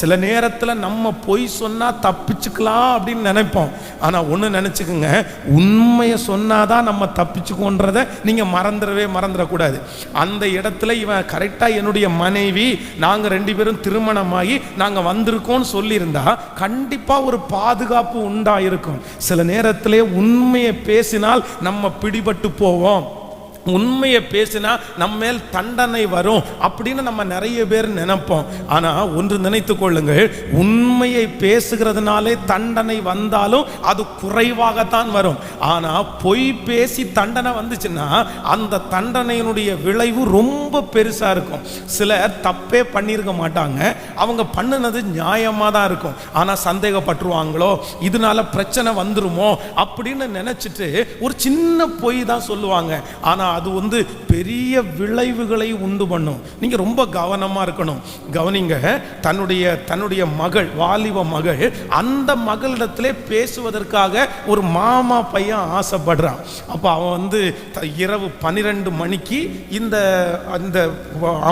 Speaker 1: சில நேரத்துல நம்ம பொய் சொன்னா தப்பிச்சுக்கலாம் அப்படின்னு நினைப்போம். ஆனா ஒண்ணு நினைச்சுக்குங்க, உண்மையை சொன்னாதான் நம்ம தப்பிச்சுக்கோன்றத நீங்க மறந்துடக்கூடாது. அந்த இடத்துல இவன் கரெக்டா என்னுடைய மனைவி, நாங்க 2 பேரும் திருமணமாகி நாங்க வந்திருக்கோம்னு சொல்லியிருந்தா கண்டிப்பா ஒரு பாதுகாப்பு உண்டாயிருக்கும். சில நேரத்திலே உண்மையை பேசினால் நம்ம பிடிபட்டு போவோம். உண்மையை பேசினா நம்ம மேல் தண்டனை வரும் அப்படின்னு நம்ம நிறைய பேர் நினைப்போம். ஆனா ஒன்று நினைத்து கொள்ளுங்கள், உண்மையை பேசுகிறதுனாலே தண்டனை வந்தாலும் அது குறைவாகத்தான் வரும். ஆனா பொய் பேசி தண்டனை வந்துச்சுன்னா அந்த தண்டனையினுடைய விளைவு ரொம்ப பெருசா இருக்கும். சிலர் தப்பே பண்ணியிருக்க மாட்டாங்க, அவங்க பண்ணினது நியாயமா தான் இருக்கும். ஆனா சந்தேகப்பட்டுருவாங்களோ, இதனால பிரச்சனை வந்துருமோ அப்படின்னு நினைச்சிட்டு ஒரு சின்ன பொய் தான் சொல்லுவாங்க. ஆனா அது வந்து பெரிய விளைவுகளை உண்டு பண்ணும். நீங்க ரொம்ப கவனமா இருக்கணும். கவனிங்க, தன்னுடைய மகள், வாலிப மகள், அந்த மகளிடத்திலே பேசுவதற்காக ஒரு மாமா பையன் ஆசைப்படுறான். அப்ப அவன் வந்து இரவு 12 மணிக்கு இந்த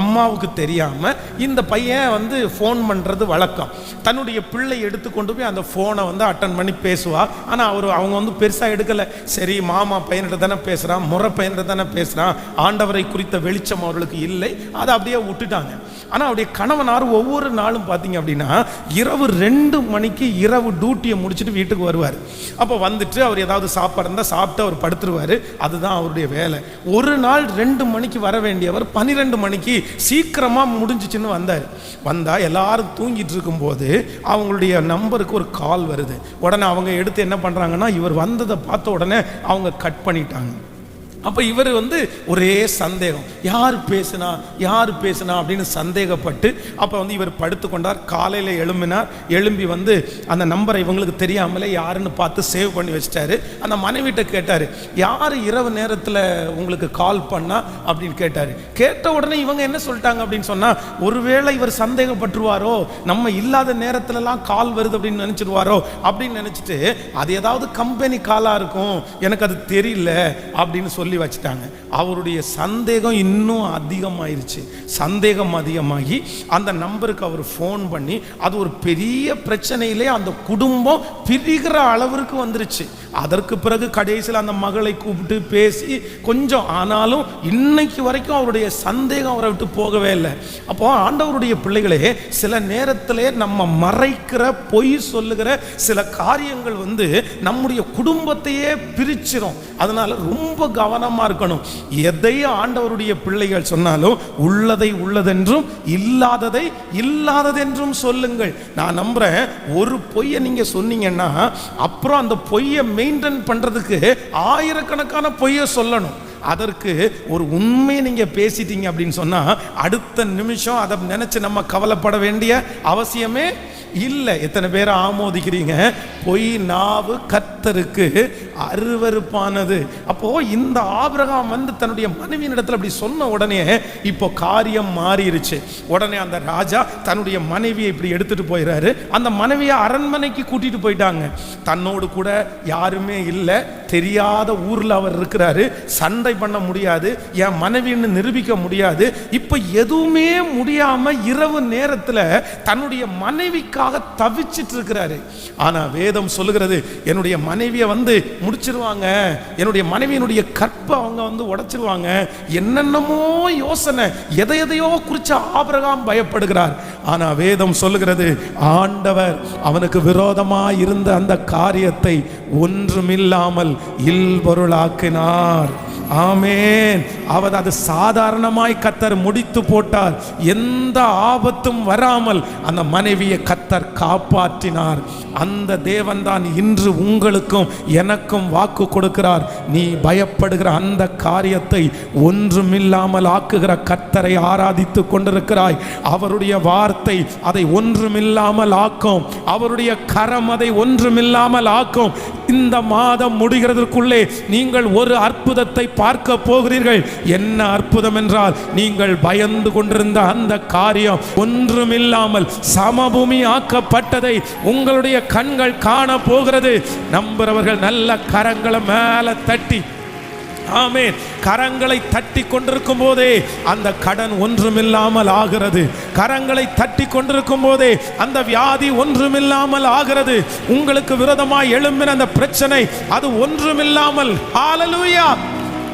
Speaker 1: அம்மாவுக்கு தெரியாம இந்த பையன் வந்து போன் பண்றது வழக்கம். தன்னுடைய பிள்ளை எடுத்துக்கொண்டு போய் அந்த போனை வந்து அட்டன் பண்ணி பேசுவா. ஆனா அவங்க வந்து பெருசா எடுக்கல. சரி, மாமா பையன்கிட்ட தானே பேசுறான், முறை பையன்கிட்ட தானே பேசுறான், ஆண்டவரை குறித்த வெளிச்சம் அவர்களுக்கு இல்லை, அதை அப்படியே விட்டுட்டாங்க. ஆனா அவருடைய கணவனார் ஒவ்வொரு நாளும் பார்த்தீங்க அப்படின்னா இரவு 2 மணிக்கு இரவு டியூட்டியை முடிச்சுட்டு வீட்டுக்கு வருவார். அப்போ வந்துட்டு அவர் ஏதாவது சாப்பாடு இருந்தால் சாப்பிட்டு அவர் படுத்துருவார். அதுதான் அவருடைய வேலை. ஒரு நாள் 2 மணிக்கு வர வேண்டியவர் 12 மணிக்கு சீக்கிரமா முடிஞ்சிச்சுன்னு வந்தா எல்லாரும் தூங்கிட்டு இருக்கும்போது அவங்களுடைய நம்பருக்கு ஒரு கால் வருது. உடனே அவங்க எடுத்து என்ன பண்றாங்கன்னா, இவர் வந்ததை பார்த்த உடனே அவங்க கட் பண்ணிட்டாங்க. அப்போ இவர் வந்து ஒரே சந்தேகம், யார் பேசுனா அப்படின்னு சந்தேகப்பட்டு அப்போ வந்து இவர் படுத்து கொண்டார். காலையில் எழும்பி வந்து அந்த நம்பரை இவங்களுக்கு தெரியாமலே யாருன்னு பார்த்து சேவ் பண்ணி வச்சிட்டாரு. அந்த மனைவிட்ட கேட்டார், யார் இரவு நேரத்தில் உங்களுக்கு கால் பண்ணா அப்படின்னு கேட்டார். கேட்ட உடனே இவங்க என்ன சொல்லிட்டாங்க அப்படின்னு சொன்னால், ஒருவேளை இவர் சந்தேகப்பட்டுருவாரோ, நம்ம இல்லாத நேரத்துலலாம் கால் வருது அப்படின்னு நினச்சிடுவாரோ அப்படின்னு நினச்சிட்டு, அது ஏதாவது கம்பெனி காலாக இருக்கும், எனக்கு அது தெரியல அப்படின்னு சொல்லி வச்சிட்டாங்க. அவருடைய சந்தேகம் இன்னும் அதிகமாயிருச்சு. சந்தேகம் அதிகமாகி அந்த நம்பருக்கு அவர் ஃபோன் பண்ணி, அது ஒரு பெரிய பிரச்சனையிலே அந்த குடும்பம் பிரிகிற அளவிற்கு வந்துருச்சு. அதற்கு பிறகு கடைசியில் அந்த மகளை கூப்பிட்டு பேசி கொஞ்சம், ஆனாலும் இன்னைக்கு வரைக்கும் அவருடைய சந்தேகம் அவரை விட்டு போகவே இல்லை. அப்போ ஆண்டவருடைய பிள்ளைகளே, சில நேரத்திலே நம்ம மறைக்கிற, பொய் சொல்லுகிற சில காரியங்கள் வந்து நம்முடைய குடும்பத்தையே பிரிச்சிரும். அதனால ரொம்ப கவனமா இருக்கணும். எதை ஆண்டவருடைய பிள்ளைகள் சொன்னாலும் உள்ளதை உள்ளதென்றும் இல்லாததை இல்லாததென்றும் சொல்லுங்கள். நான் நம்புறேன், ஒரு பொய்யை நீங்க சொன்னீங்கன்னா அப்புறம் அந்த பொய்யை மெயின்டைன் பண்றதுக்கு ஆயிரக்கணக்கான பொய்யை சொல்லணும். அதற்கு ஒரு உண்மையை நீங்க பேசிட்டீங்க அப்படின்னு சொன்னா அடுத்த நிமிஷம் அதை நினைச்சு நம்ம கவலைப்பட வேண்டிய அவசியமே இல்லை. எத்தனை பேரை ஆமோதிக்கிறீங்க? பொய் நாவு கர்த்தருக்கு அருவருப்பானது. அப்போ இந்த ஆபிரகாம் வந்து தன்னுடைய மனைவியின் இடத்துல அப்படி சொன்ன உடனே இப்போ காரியம் மாறிடுச்சு. உடனே அந்த ராஜா தன்னுடைய மனைவியை இப்படி எடுத்துட்டு போயிறாரு. அந்த மனைவியை அரண்மனைக்கு கூட்டிட்டு போயிட்டாங்க. தன்னோடு கூட யாருமே இல்லை, தெரியாத ஊர்ல அவர் இருக்கிறாரு. சண்டை பண்ண முடியாது, என் மனைவின்னு நிரூபிக்க முடியாது. இப்ப எதுவுமே முடியாம இரவு நேரத்துல தன்னுடைய மனைவிக்காக தவிச்சிட்டு இருக்கிறாரு. ஆனா வேதம் சொல்லுகிறது, என்னுடைய மனைவியை வந்து முடிச்சிருவாங்க, என்னுடைய மனைவியினுடைய கற்பை அவங்க வந்து உடைச்சிருவாங்க, என்னென்னமோ யோசனை, எதையோ குறிச்ச ஆபிரகாம் பயப்படுகிறார். ஆனா வேதம் சொல்லுகிறது, ஆண்டவர் அவனுக்கு விரோதமாய் இருந்த அந்த காரியத்தை ஒன்றுமில்லாமல் இல்பொருளாக்கினார். ஆமென். அது சாதாரணமாய் கர்த்தர் முடித்து போட்டார். எந்த ஆபத்தும் வராமல் அந்த மனைவியை கர்த்தர் காப்பாற்றினார். அந்த தேவன் தான் இன்று உங்களுக்கும் எனக்கும் வாக்கு கொடுக்கிறார். நீ பயப்படுகிற அந்த காரியத்தை ஒன்றுமில்லாமல் ஆக்குகிற கர்த்தரை ஆராதித்து கொண்டிருக்கிறாய். அவருடைய வார்த்தை அதை ஒன்றுமில்லாமல் ஆக்கும். அவருடைய கரம் அதை ஒன்றுமில்லாமல் ஆக்கும். இந்த மாதம் முடிகிறதற்குள்ளே நீங்கள் ஒரு அற்புதத்தை பார்க்க போகிறீர்கள். என்ன அற்புதம் என்றால், நீங்கள் பயந்து கொண்டிருந்த அந்த காரியம் ஒன்றுமில்லாமல் சமபூமி ஆக்கப்பட்டதை உங்களுடைய கண்கள் காண போகிறது. நம்புறவர்கள் நல்ல கரங்களை மேல தட்டி ஆமென். கரங்களை தட்டி கொண்டிருக்கும் போதே அந்த கடன் ஒன்றுமில்லாமல் ஆகிறது. கரங்களை தட்டி கொண்டிருக்கும் போதே அந்த வியாதி ஒன்றுமில்லாமல் ஆகிறது. உங்களுக்கு விரோதமாய் எழும்பின அந்த பிரச்சனை அது ஒன்றுமில்லாமல். ஹalleluya,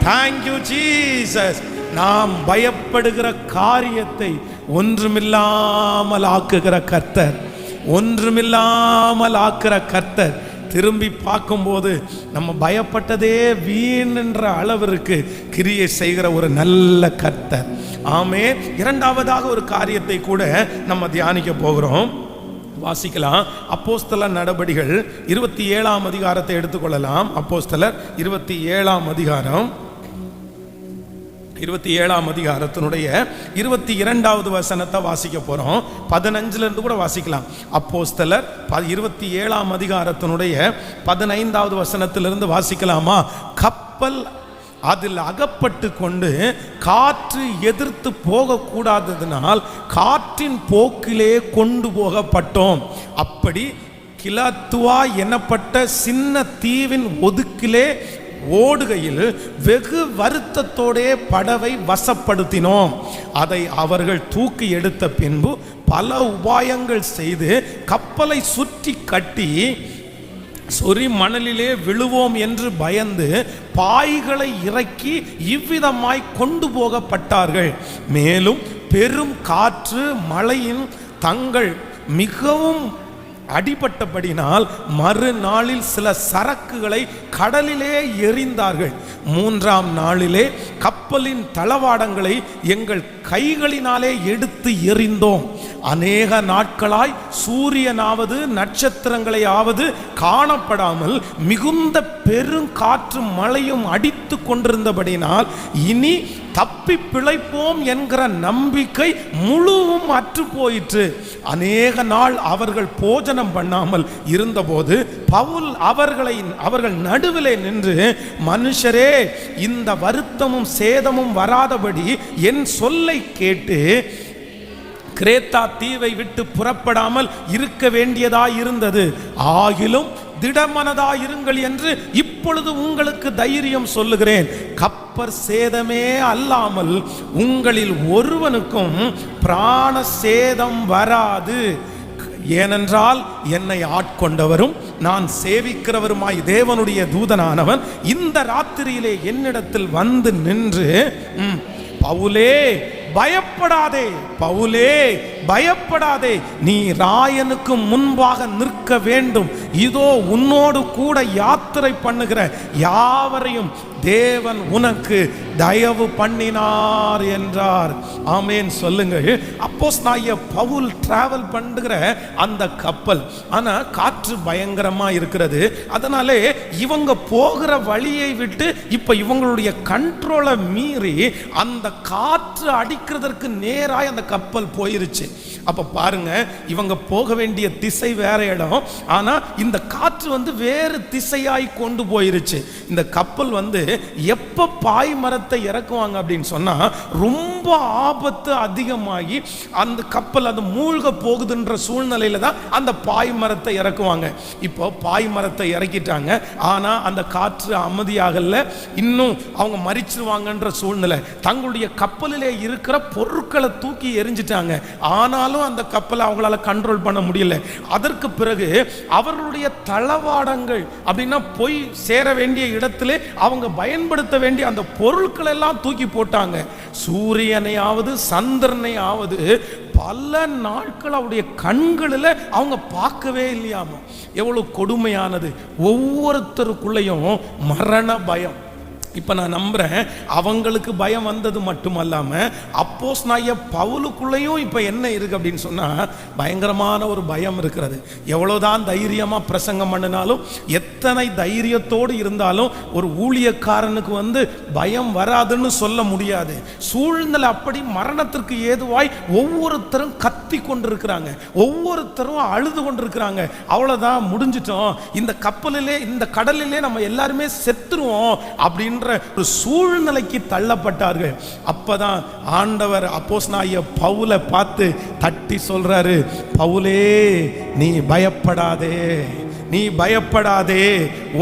Speaker 1: thank you Jesus. நாம் பயப்படுகிற காரியத்தை ஒன்றுமில்லாமல் ஆக்குகிற கர்த்தர், ஒன்றுமில்லாமல் ஆக்குகிற கர்த்தர். திரும்பி பார்க்கும்போது நம்ம பயப்பட்டதே வீண் என்ற அளவிற்கு கிரியை செய்கிற ஒரு நல்ல கர்த்தர். ஆமென். இரண்டாவதாக ஒரு காரியத்தை கூட நம்ம தியானிக்க போகிறோம். வாசிக்கலாம். அப்போஸ்தலர் நடபடிகள் 27ஆம் அதிகாரத்தை எடுத்துக்கொள்ளலாம். அப்போஸ்தலர் 27ஆம் அதிகாரம் 27ஆம் அதிகாரத்தினுடைய 22வது வசனத்தை வாசிக்க போறோம். 15ல இருந்து கூட வாசிக்கலாம். அப்போஸ்தலர் 27ஆம் அதிகாரத்தினுடைய 15வது வசனத்திலிருந்து வாசிக்கலாமா? கப்பல் அதில் அகப்பட்டு கொண்டு காற்று எதிர்த்து போகக்கூடாததினால் காற்றின் போக்கிலே கொண்டு போகப்பட்டோம். அப்படி கிலத்துவா எனப்பட்ட சின்ன தீவின் ஒதுக்கிலே ஓடுகையில் வெகு வருத்தத்தோடே படவை வசப்படுத்தினோம். அதை அவர்கள் தூக்கி எடுத்த பின்பு பல உபாயங்கள் செய்து கப்பலை சுற்றி கட்டி சொறி மணலிலே விழுவோம் என்று பயந்து பாய்களை இறக்கி இவ்விதமாய் கொண்டு போகப்பட்டார்கள். மேலும் பெரும் காற்று மழையின் தங்கள் மிகவும் அடிபட்டபடினால் மறுநாளில் சில சரக்குகளை கடலிலே எறிந்தார்கள். 3ஆம் நாளிலே கப்பலின் தளவாடங்களை எங்கள் கைகளினாலே எடுத்து எறிந்தோம். அநேக நாட்களாய் சூரியனாவது நட்சத்திரங்களையாவது காணப்படாமல் மிகுந்த பெருங்காற்று மழையும் அடித்து கொண்டிருந்தபடினால் இனி தப்பி பிழைப்போம் என்கிற நம்பிக்கை முழுவும் அற்று போயிற்று. அநேக நாள் அவர்கள் போஜனம் பண்ணாமல் இருந்தபோது பவுல் அவர்கள் நடுவிலே நின்று, மனுஷரே, இந்த வருத்தமும் சேதமும் வராதபடி என் சொல்லை கேட்டு கிரேத்தா தீவை விட்டு புறப்படாமல் இருக்க வேண்டியதாயிருந்தது. ஆகிலும் திடமனதாயிருங்கள் என்று இப்பொழுது உங்களுக்கு தைரியம் சொல்லுகிறேன். கப்பர் சேதமே அல்லாமல் உங்களில் ஒருவனுக்கும் பிராண சேதம் வராது. ஏனென்றால் என்னை ஆட்கொண்டவரும் நான் சேவிக்கிறவருமாய் தேவனுடைய தூதனானவன் இந்த ராத்திரியிலே என்னிடத்தில் வந்து நின்று, பவுலே பயப்படாதே, பவுலே பயப்படாதே, நீ ராயனுக்கு முன்பாக நிற்க வேண்டும். இதோ உன்னோடு கூட யாத்திரை பண்ணுகிற யாவரையும் தேவன் உனக்கு தயவு பண்ணினார் என்றார். ஆமென் சொல்லுங்கள். அப்போஸ்தலனாகிய பவுல் டிராவல் பண்ணுகிற அந்த கப்பல், ஆனா காற்று பயங்கரமா இருக்கிறது. அதனாலே இவங்க போகிற வழியை விட்டு இப்ப இவங்களுடைய கண்ட்ரோலை மீறி அந்த காற்று அடிக்கிறதற்கு நேராய் அந்த கப்பல் போயிருச்சு. அப்ப பாருங்க, இவங்க போக வேண்டிய திசை வேற இடம், ஆனா இந்த காற்று வேறு திசையாய் கொண்டு போயிருச்சு. இந்த கப்பல் எப்ப பாய் மரத்தை இறக்குவாங்க அப்படின்னு சொன்னா, ரொம்ப ஆபத்து அதிகமாகி அந்த கப்பல் அது மூழ்க போகுதுன்ற சூழ்நிலையில தான் அந்த பாய் மரத்தை இறக்குவாங்க. இப்போ பாய் மரத்தை இறக்கிட்டாங்க, ஆனா அந்த காற்று அமைதியாகல, இன்னும் அவங்க மரிச்சிருவாங்கன்ற சூழ்நிலை. தங்களுடைய கப்பலிலே இருக்கிற பொருட்களை தூக்கி எரிஞ்சிட்டாங்க, ஆனாலும் அந்த கப்பலை அவங்களால கண்ட்ரோல் பண்ண முடியல. அதற்கு பிறகு அவர்களுடைய தளவாடங்கள் அப்படின்னா போய் சேர வேண்டிய இடத்திலே அவங்க பயன்படுத்த வேண்டிய அந்த பொருட்கள் எல்லாம் தூக்கி போட்டாங்க. சூரியனையாவது சந்திரனையாவது பல நாட்கள் அவருடைய கண்களில் அவங்க பார்க்கவே இல்லையாம. எவ்வளவு கொடுமையானது! ஒவ்வொருத்தருக்குள்ளேயும் மரண பயம். இப்போ நான் நம்புகிறேன் அவங்களுக்கு பயம் வந்தது மட்டுமல்லாமல் அப்போஸ்தலனாகிய பவுலுக்குள்ளேயும் இப்போ என்ன இருக்குது அப்படின்னு சொன்னால் பயங்கரமான ஒரு பயம் இருக்கிறது. எவ்வளோதான் தைரியமாக பிரசங்கம் பண்ணினாலும், எத்தனை தைரியத்தோடு இருந்தாலும் ஒரு ஊழியக்காரனுக்கு பயம் வராதுன்னு சொல்ல முடியாது. சூழ்நிலை அப்படி மரணத்திற்கு ஏதுவாய் ஒவ்வொருத்தரும் கத்தி கொண்டிருக்கிறாங்க, ஒவ்வொருத்தரும் அழுது கொண்டிருக்கிறாங்க. அவ்வளோதான், முடிஞ்சிட்டோம், இந்த கப்பலிலே இந்த கடலிலே நம்ம எல்லாருமே செத்துருவோம் அப்படின்னு ஒரு சூழ்நிலைக்கு தள்ளப்பட்டார்கள். அப்பதான் ஆண்டவர் அப்போஸ்தலனாகிய பவுலை பார்த்து தட்டி சொல்றாரு, பவுலே நீ பயப்படாதே, நீ பயப்படாதே.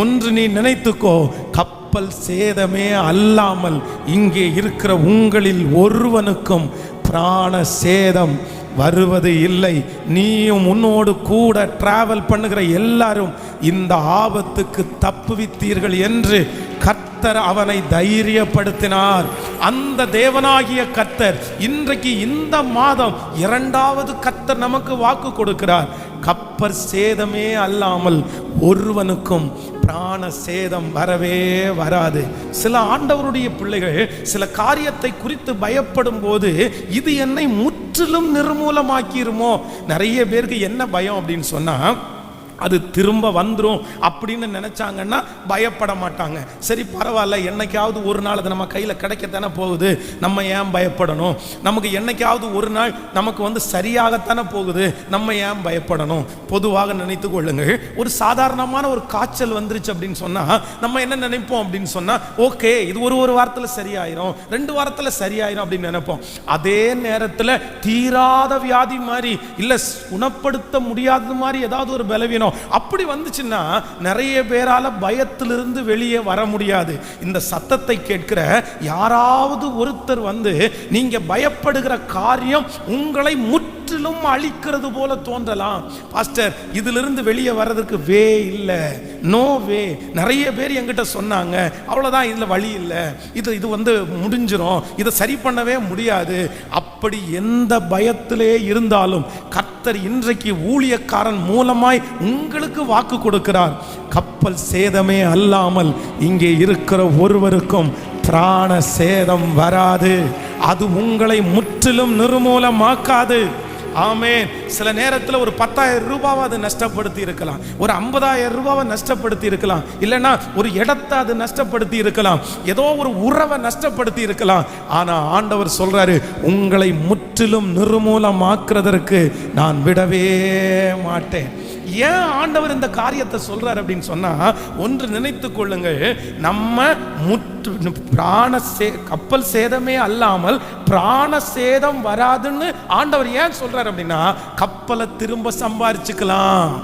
Speaker 1: ஒன்று நீ நினைத்துக்கோ, கப்பல் சேதமே அல்லாமல் இங்கே இருக்கிற உங்களில் ஒருவனுக்கும் பிராண சேதம் வருவது இல்லை. நீயும் உன்னோடு கூட டிராவல் பண்ணுகிற எல்லாரும் இந்த ஆபத்துக்கு தப்புவித்தீர்கள் என்று கர்த்தர் அவனை தைரியப்படுத்தினார். அந்த தேவனாகிய கர்த்தர் இன்றைக்கு இந்த மாதம் 2வது கர்த்தர் நமக்கு வாக்கு கொடுக்கிறார். கப்பல் சேதமே அல்லாமல் ஒருவனுக்கும் பிராண சேதம் வரவே வராது. சில ஆண்டவருடைய பிள்ளைகள் சில காரியத்தை குறித்து பயப்படும் போது இது என்னை முற்றிலும் நிர்மூலமாக்கிருமோ. நிறைய பேருக்கு என்ன பயம் அப்படின்னு சொன்னா, அது திரும்ப வந்துடும் அப்படின்னு நினைச்சாங்கன்னா பயப்பட மாட்டாங்க. சரி பரவாயில்ல, என்னைக்காவது ஒரு நாள் அது நம்ம கையில் கிடைக்கத்தானே போகுது, நம்ம ஏன் பயப்படணும், நமக்கு என்னைக்காவது ஒரு நாள் நமக்கு சரியாகத்தானே போகுது, நம்ம ஏன் பயப்படணும். பொதுவாக நினைத்து கொள்ளுங்கள், ஒரு சாதாரணமான ஒரு காய்ச்சல் வந்துருச்சு அப்படின்னு சொன்னால் நம்ம என்ன நினைப்போம் அப்படின்னு சொன்னால், ஓகே இது ஒரு வாரத்தில் சரியாயிரும், 2 வாரத்தில் சரியாயிரும் அப்படின்னு நினைப்போம். அதே நேரத்தில் தீராத வியாதி மாதிரி, இல்லை குணப்படுத்த முடியாதது மாதிரி ஏதாவது ஒரு பலவீனம் அப்படி வந்துச்சுன்னா நிறைய பேரால பயத்திலிருந்து வெளியே வர முடியாது. இந்த சத்தத்தை கேட்கிற யாராவது ஒருத்தர் நீங்க பயப்படுகிற காரியம் உங்களை முற்றிலும் அழிக்கிறது போல தோன்றலாம். பாஸ்டர் இதிலிருந்து வெளியே வர்றதுக்கு வே இல்லை, நோ வே. நிறைய பேர் என்கிட்ட சொன்னாங்க, அவ்வளவுதான், இதுல வழி இல்லை, இது முடிஞ்சிரும், இதை சரி பண்ணவே முடியாது. அப்படி எந்த பயத்திலே இருந்தாலும் கர்த்தர் இன்றைக்கு ஊழியக்காரன் மூலமாய் உங்களுக்கு வாக்கு கொடுக்கிறார். கப்பல் சேதமே அல்லாமல் இங்கே இருக்கிற ஒருவருக்கும் பிராண சேதம் வராது. அது உங்களை முற்றிலும் நிர்மூலமாக்காது. ஆமென். சில நேரத்தில் ஒரு 10,000 ரூபாவை அது நஷ்டப்படுத்தி இருக்கலாம், ஒரு 50,000 ரூபாவை நஷ்டப்படுத்தி இருக்கலாம், இல்லைன்னா ஒரு இடத்தை அது நஷ்டப்படுத்தி இருக்கலாம், ஏதோ ஒரு உறவை நஷ்டப்படுத்தி இருக்கலாம். ஆனா ஆண்டவர் சொல்றாரு, உங்களை முற்றிலும் நிர்மூலமாக்குறதற்கு நான் விடவே மாட்டேன். ஏன் ஆண்டவர் இந்த காரியத்தை சொல்றார் அப்படின்னு சொன்னா, ஒன்று நினைத்துக் கொள்ளுங்கள், நம்ம கப்பல் சேதமே அல்லாமல் பிராண சேதம் வராதுன்னு ஆண்டவர் ஏன் சொல்றார் அப்படின்னா, கப்பலை திரும்ப சம்பாரிச்சுக்கலாம்,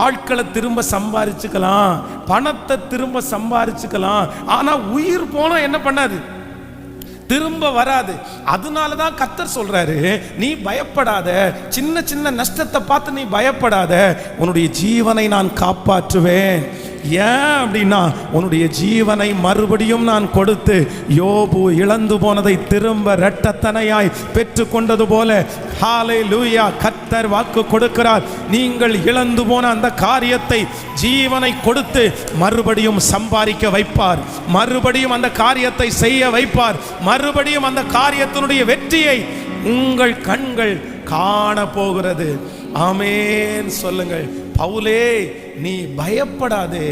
Speaker 1: ஆட்களை திரும்ப சம்பாரிச்சுக்கலாம், பணத்தை திரும்ப சம்பாரிச்சுக்கலாம். ஆனா உயிர் போனா என்ன பண்ணாது, திரும்ப வராது. அதனாலதான் கர்த்தர் சொல்றாரு, நீ பயப்படாத, சின்ன சின்ன நஷ்டத்தை பார்த்து நீ பயப்படாத, உன்னுடைய ஜீவனை நான் காப்பாற்றுவேன். ஏன் அப்படின்னா, உன்னுடைய ஜீவனை மறுபடியும் நான் கொடுத்து யோபு இழந்து போனதை திரும்ப இரட்டத்தனையாய் பெற்று கொண்டது போல, ஹல்லேலூயா, கர்த்தர் வாக்கு கொடுக்கிறார், நீங்கள் இழந்து போன அந்த காரியத்தை ஜீவனை கொடுத்து மறுபடியும் சம்பாதிக்க வைப்பார், மறுபடியும் அந்த காரியத்தை செய்ய வைப்பார், மறுபடியும் அந்த காரியத்தினுடைய வெற்றியை உங்கள் கண்கள் காண போகிறது. ஆமென் சொல்லுங்கள். பவுலே நீ பயப்படாதே,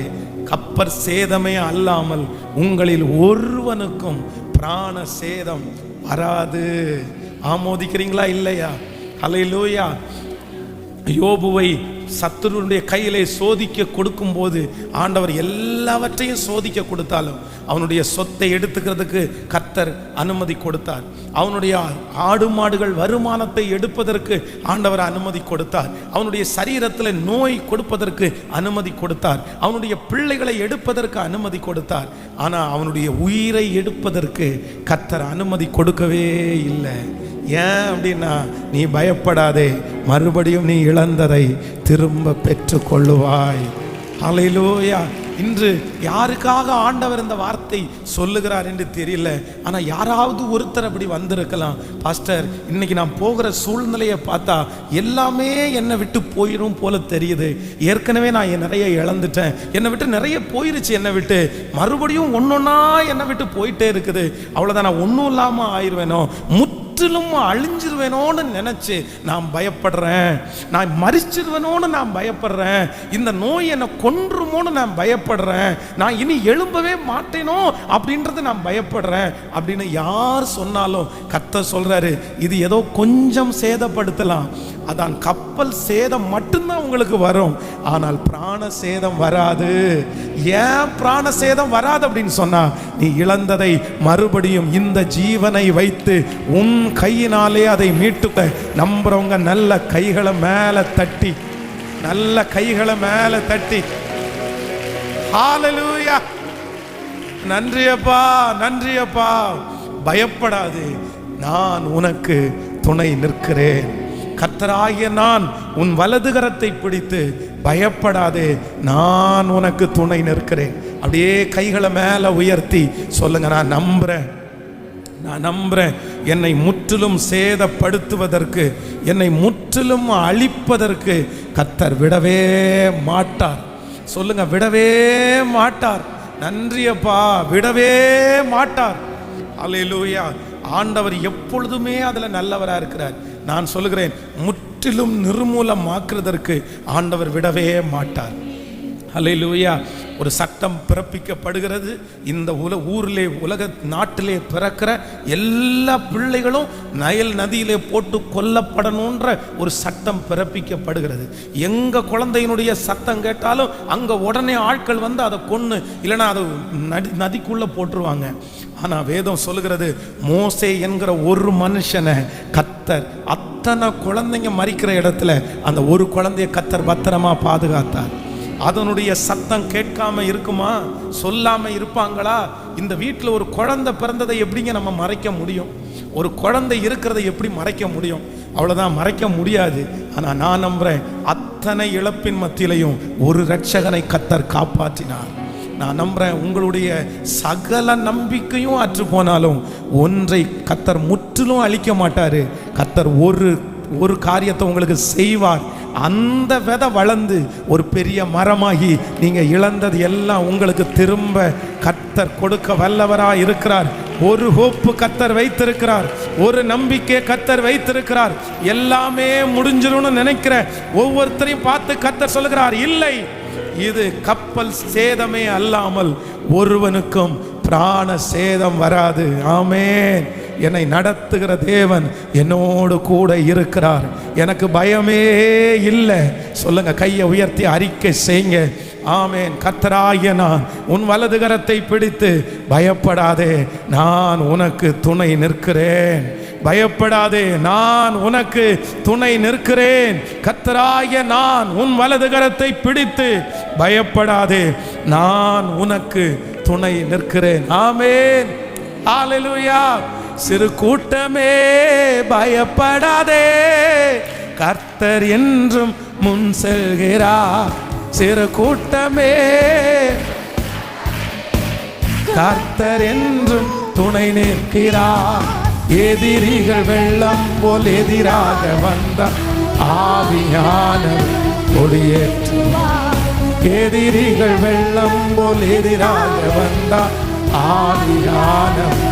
Speaker 1: கப்பல் சேதமே அல்லாமல் உங்களில் ஒருவனுக்கும் பிராண சேதம் வராது. ஆமோதிக்கிறீங்களா இல்லையா? ஹல்லேலூயா. யோபுவை சத்துருடைய கையிலே சோதிக்க கொடுக்கும் போது ஆண்டவர் எல்லாவற்றையும் சோதிக்க கொடுத்தாலும் அவனுடைய சொத்தை எடுத்துக்கிறதுக்கு கர்த்தர் அனுமதி கொடுத்தார். அவனுடைய ஆடு மாடுகள் வருமானத்தை எடுப்பதற்கு ஆண்டவர் அனுமதி கொடுத்தார். அவனுடைய சரீரத்தில் நோய் கொடுப்பதற்கு அனுமதி கொடுத்தார். அவனுடைய பிள்ளைகளை எடுப்பதற்கு அனுமதி கொடுத்தார். ஆனால் அவனுடைய உயிரை எடுப்பதற்கு கர்த்தர் அனுமதி கொடுக்கவே இல்லை. ஏன் அப்படின்னா, நீ பயப்படாதே, மறுபடியும் நீ இழந்ததை திரும்ப பெற்று கொள்ளுவாய். ஹல்லேலூயா. இன்று யாருக்காக ஆண்டவர் இந்த வார்த்தை சொல்லுகிறார் என்று தெரியல. ஆனால் யாராவது ஒருத்தர் அப்படி வந்திருக்கலாம், பாஸ்டர் இன்னைக்கு நான் போகிற சூழ்நிலையை பார்த்தா எல்லாமே என்னை விட்டு போயிடும் போல தெரியுது. ஏற்கனவே நான் நிறைய இழந்துட்டேன், என்னை விட்டு நிறைய போயிருச்சு, என்னை விட்டு மறுபடியும் ஒன்னொன்னா என்னை விட்டு போயிட்டே இருக்குது. அவ்வளோதான், நான் ஒன்றும் இல்லாமல் ஆயிடுவேனோ, முற்றிலும் அழிஞ்சிருவேனோன்னு நினைச்சு நான் பயப்படுறேன், நான் மரிச்சிருவேனோன்னு நான் பயப்படுறேன், இந்த நோய் என்னை கொன்றுமோன்னு நான் பயப்படுறேன், நான் இனி எழும்பவே மாட்டேனோ அப்படின்றது நான் பயப்படுறேன் அப்படின்னு யார் சொன்னாலும் கர்த்தர் சொல்றாரு, இது ஏதோ கொஞ்சம் சேதப்படுத்தலாம், அதான் கப்பல் சேதம் மட்டும்தான் உங்களுக்கு வரும், ஆனால் பிராண சேதம் வராது. ஏன் பிராண சேதம் வராது அப்படின்னு சொன்னா, நீ இழந்ததை மறுபடியும் இந்த ஜீவனை வைத்து உன் கையினாலே அதை மீட்டு நம்புறவங்க நல்ல கைகளை மேல தட்டி, நல்ல கைகளை மேல தட்டி ஹல்லேலூயா, நன்றியப்பா நன்றியப்பா, பயப்படாது, நான் உனக்கு துணை நிற்கிறேன், கர்த்தராகிய நான் உன் வலது கரத்தை பிடித்து பயப்படாதே, நான் உனக்கு துணை நிற்கிறேன். அப்படியே கைகளை மேல உயர்த்தி சொல்லுங்க, நான் நம்புறேன், நான் நம்புறேன், என்னை முற்றிலும் சேதப்படுத்துவதற்கு, என்னை முற்றிலும் அழிப்பதற்கு கர்த்தர் விடவே மாட்டார். சொல்லுங்க, விடவே மாட்டார். நன்றியப்பா, விடவே மாட்டார். அல்லேலூயா. ஆண்டவர் எப்பொழுதுமே அதுல நல்லவரா இருக்கிறார். நான் சொல்லுகிறேன், முற்றிலும் நிர்மூலமாக்குறதற்கு ஆண்டவர் விடவே மாட்டார். அல்லேலூயா. ஒரு சட்டம் பிறப்பிக்கப்படுகிறது. இந்த ஊரிலே உலக நாட்டிலே பிறக்கிற எல்லா பிள்ளைகளும் நைல் நதியிலே போட்டு கொல்லப்படணுன்ற ஒரு சட்டம் பிறப்பிக்கப்படுகிறது. எங்க குழந்தையினுடைய சத்தம் கேட்டாலும் அங்க உடனே ஆட்கள் வந்து அதை கொன்னு இல்லைன்னா அதை நதிக்குள்ள போட்டுருவாங்க. ஆனா வேதம் சொல்லுகிறது, மோசே என்கிற ஒரு மனுஷனை கர்த்தர் அத்தனை குழந்தைங்க மறிக்கிற இடத்துல அந்த ஒரு குழந்தைய கர்த்தர் பத்திரமா பாதுகாத்தார். அதனுடைய சத்தம் கேட்காம இருக்குமா? சொல்லாம இருப்பாங்களா? இந்த வீட்டில் ஒரு குழந்தை பிறந்ததை எப்படிங்க நம்ம மறைக்க முடியும்? ஒரு குழந்தை இருக்கிறதை எப்படி மறைக்க முடியும்? அவ்வளோதான், மறைக்க முடியாது. ஆனால் நான் நம்புறேன், அத்தனை இழப்பின் மத்தியிலையும் ஒரு இரட்சகனை கர்த்தர் காப்பாற்றினார். நான் நம்புறேன், உங்களுடைய சகல நம்பிக்கையும் அற்று போனாலும் ஒன்றை கர்த்தர் முற்றிலும் அழிக்க மாட்டாரு. கர்த்தர் ஒரு காரியத்தை உங்களுக்கு செய்வார். அந்த விதை வளர்ந்து ஒரு பெரிய மரமாகி நீங்க இழந்தது எல்லாம் உங்களுக்கு திரும்ப கர்த்தர் கொடுக்க வல்லவராய் இருக்கிறார். ஒரு ஹோப்பு கர்த்தர் வைத்திருக்கிறார், ஒரு நம்பிக்கை கர்த்தர் வைத்திருக்கிறார். எல்லாமே முடிஞ்சிரும்னு நினைக்கிற ஒவ்வொருத்தரையும் பார்த்து கர்த்தர் சொல்லுகிறார், இல்லை, இது கப்பல் சேதமே அல்லாமல் ஒருவனுக்கும் பிராண சேதம் வராது. ஆமென். என்னை நடத்துகிற தேவன் என்னோடு கூட இருக்கிறார், எனக்கு பயமே இல்லை. சொல்லுங்க, கையை உயர்த்தி அறிக்கை செய்யுங்க. ஆமென். கர்த்தராகிய நான் உன் வலது கரத்தை பிடித்து பயப்படாதே, நான் உனக்கு துணை நிற்கிறேன், பயப்படாதே, நான் உனக்கு துணை நிற்கிறேன். கர்த்தராகிய நான் உன் வலது கரத்தை பிடித்து பயப்படாதே, நான் உனக்கு துணை நிற்கிறேன். ஆமென். ஹல்லேலூயா. சிறு கூட்டமே பயப்படாதே, கர்த்தர் என்றும் முன் செல்கிறார். சிறு கூட்டமே கர்த்தர் என்றும் துணை நிற்கிறார். எதிரிகள் வெள்ளம் போல் எதிராக வந்தார், ஆவியானவர் கொடியேற்றுவார். எதிரிகள் வெள்ளம் போல் எதிராக வந்தார், ஆவியானவர்.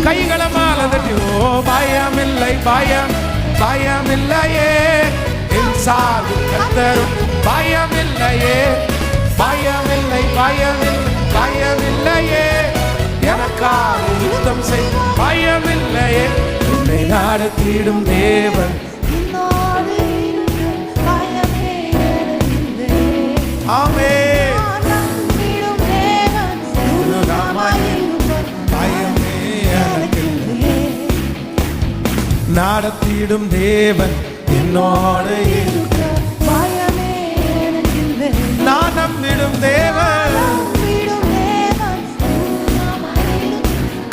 Speaker 1: கைகளை மேல தட்டி, ஓ பயமில்லை, பயமில்லையே, என் சாது கர்த்தர், பயமில்லையே, பயமில்லை, பயமில்லையே, எனக்காக யுத்தம் செய், பயமில்லையே, என்னை நடத்திடும் தேவன். ஆமென். நடத்திடும் தேவன் என்னோடு, நான் நம்பிடும் தேவன்.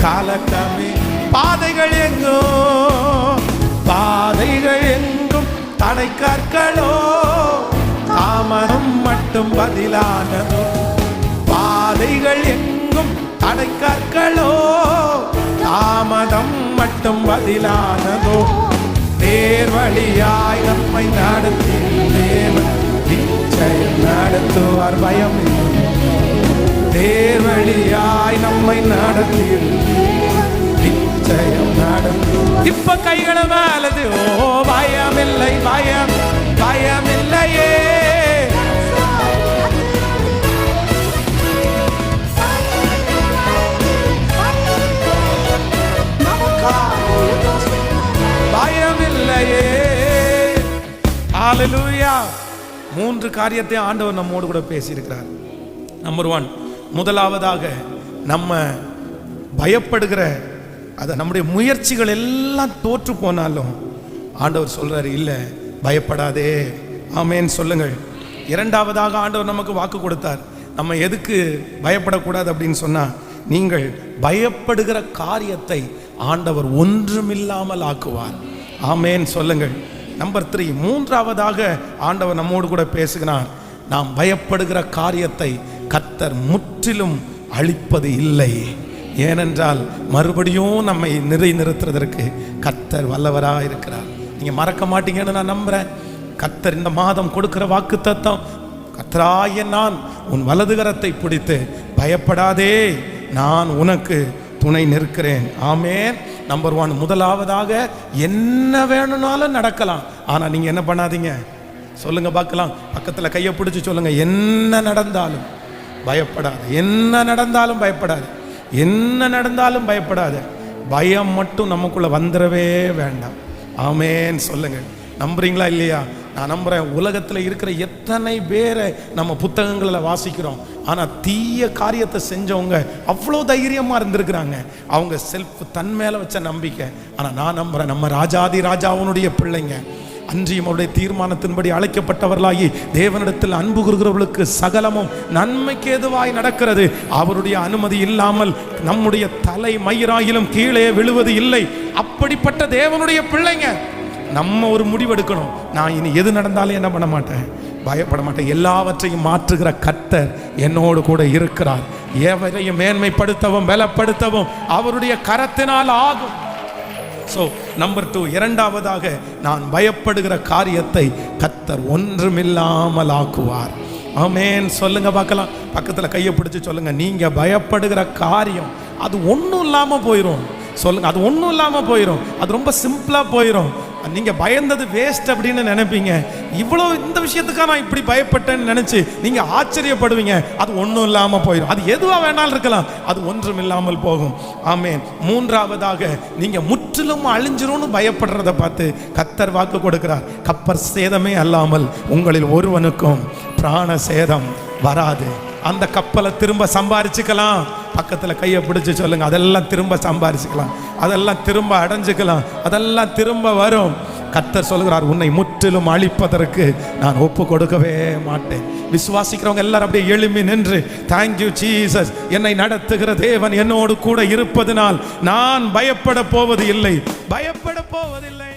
Speaker 1: காலக்கமே பாதைகள் எங்கும் தடை கற்களோ, தாமரம் மட்டும் பதிலானதோ. பாதைகள் எங்கும் தடைக்கற்களோ, தாமதம் மட்டும் பதிலானதோ. நேர்வழியாய் நம்மை நடத்தி தேவன் நிச்சயம் நடத்துவார், பயம் இல்லை. நேர்வழியாய் நம்மை நடத்தி நிச்சயம் நடத்துவார். இப்ப கைகளை மேலது, ஓ பயமில்லை, பயம் பயமில்லையே. பயமில்லையே. ஹல்லேலூயா. 3 காரியத்தை ஆண்டவர் நம்மோடு கூட பேசியிருக்கிறார். நம்பர் 1, முதலாவதாக நம்ம பயப்படுகிற நம்முடைய முயற்சிகள் எல்லாம் தோற்று போனாலும் ஆண்டவர் சொல்றாரு, இல்ல பயப்படாதே. ஆமென் சொல்லுங்கள். இரண்டாவதாக ஆண்டவர் நமக்கு வாக்கு கொடுத்தார், நம்ம எதுக்கு பயப்படக்கூடாது அப்படின்னு சொன்னா, நீங்கள் பயப்படுகிற காரியத்தை ஆண்டவர் ஒன்றுமில்லாமல் ஆக்குவார். ஆமென் சொல்லுங்கள். நம்பர் 3, மூன்றாவதாக ஆண்டவர் நம்மோடு கூட பேசுகிறார், நாம் பயப்படுகிற காரியத்தை கர்த்தர் முற்றிலும் அழிப்பது இல்லை. ஏனென்றால் மறுபடியும் நம்மை நிறுத்துறதற்கு கர்த்தர் வல்லவராக இருக்கிறார். நீங்க மறக்க மாட்டீங்கன்னு நான் நம்புறேன். கர்த்தர் இந்த மாதம் கொடுக்கிற வாக்குத்தத்தம், கர்த்தராகிய நான் உன் வலதுகரத்தை பிடித்து பயப்படாதே, நான் உனக்கு துணை நிற்கிறேன். ஆமென். நம்பர் 1, முதலாவதாக என்ன வேணும்னாலும் நடக்கலாம், ஆனா நீங்க என்ன பண்ணாதீங்க சொல்லுங்க பார்க்கலாம். பக்கத்துல கையை பிடிச்சு சொல்லுங்க, என்ன நடந்தாலும் பயப்படாது. என்ன நடந்தாலும் பயப்படாது. என்ன நடந்தாலும் பயப்படாது. பயம் மட்டும் நமக்குள்ள வந்துடவே வேண்டாம். ஆமென் சொல்லுங்க. நம்புறீங்களா இல்லையா? நான் நம்புறேன். உலகத்துல இருக்கிற எத்தனை பேரை நம்ம புத்தகங்களில் வாசிக்கிறோம், ஆனா தீய காரியத்தை செஞ்சவங்க அவ்வளோ தைரியமா இருந்திருக்கிறாங்க. அவங்க செல்ஃப் தன் மேல வச்ச நம்பிக்கை. ஆனா நான் நம்புறேன், நம்ம ராஜாதி ராஜாவுடைய பிள்ளைங்க, அன்றியும் அவருடைய தீர்மானத்தின்படி அழைக்கப்பட்டவர்களாகி தேவனிடத்தில் அன்பு கூறுகிறவர்களுக்கு சகலமும் நன்மைக்கு ஏதுவாய் நடக்கிறது. அவருடைய அனுமதி இல்லாமல் நம்முடைய தலை மயிராயிலும் கீழே விழுவது இல்லை. அப்படிப்பட்ட தேவனுடைய பிள்ளைங்க நம்ம ஒரு முடிவெடுக்கணும். நான் இனி எது நடந்தாலும் என்ன பண்ண மாட்டேன், பயப்பட மாட்டேன். எல்லாவற்றையும் மாற்றுகிற கர்த்தர் என்னோடு கூட இருக்கிறார். எவரையும் மேன்மைப்படுத்தவும் பலப்படுத்தவும் அவருடைய கரத்தினால் ஆகும். ஸோ நம்பர் 2, இரண்டாவதாக நான் பயப்படுகிற காரியத்தை கர்த்தர் ஒன்றுமில்லாமல் ஆக்குவார். ஆமென் சொல்லுங்க பார்க்கலாம். பக்கத்தில் கையை பிடிச்சு சொல்லுங்க, நீங்க பயப்படுகிற காரியம் அது ஒன்றும் இல்லாமல் போயிடும். சொல்லுங்க, அது ஒன்றும் இல்லாமல் போயிடும். அது ரொம்ப சிம்பிளா போயிடும். நீங்க பயந்தது வேஸ்ட் அப்படின்னு நினைப்பீங்க. இவ்வளவு இந்த விஷயத்துக்காக நான் இப்படி பயப்பட்டேன்னு நினைச்சு நீங்க ஆச்சரியப்படுவீங்க. அது ஒன்றும் இல்லாம போயிடும். அது எதுவா வேணாலும் இருக்கலாம், அது ஒன்றும் இல்லாமல் போகும். ஆமென். மூன்றாவதாக நீங்க முற்றிலும் அழிஞ்சிரும்னு பயப்படுறத பார்த்து கர்த்தர் வாக்கு கொடுக்கிறார், கப்பர் சேதமே அல்லாமல் உங்களில் ஒருவனுக்கும் பிராண சேதம் வராது. அந்த கப்பலை திரும்ப சம்பாரிச்சுக்கலாம். பக்கத்துல கையை பிடிச்சு சொல்லுங்க, அதெல்லாம் திரும்ப சம்பாரிச்சுக்கலாம், அதெல்லாம் திரும்ப அடைஞ்சுக்கலாம், அதெல்லாம் திரும்ப வரும். கர்த்தர் சொல்கிறார், உன்னை முற்றிலும் அழிப்பதற்கு நான் ஒப்பு கொடுக்கவே மாட்டேன். விசுவாசிக்கிறவங்க எல்லாரும் அப்படியே எழும்பி நின்று, தேங்க்யூ ஜீசஸ், என்னை நடத்துகிற தேவன் என்னோடு கூட இருப்பதனால் நான் பயப்பட போவது இல்லை, பயப்பட போவதில்லை.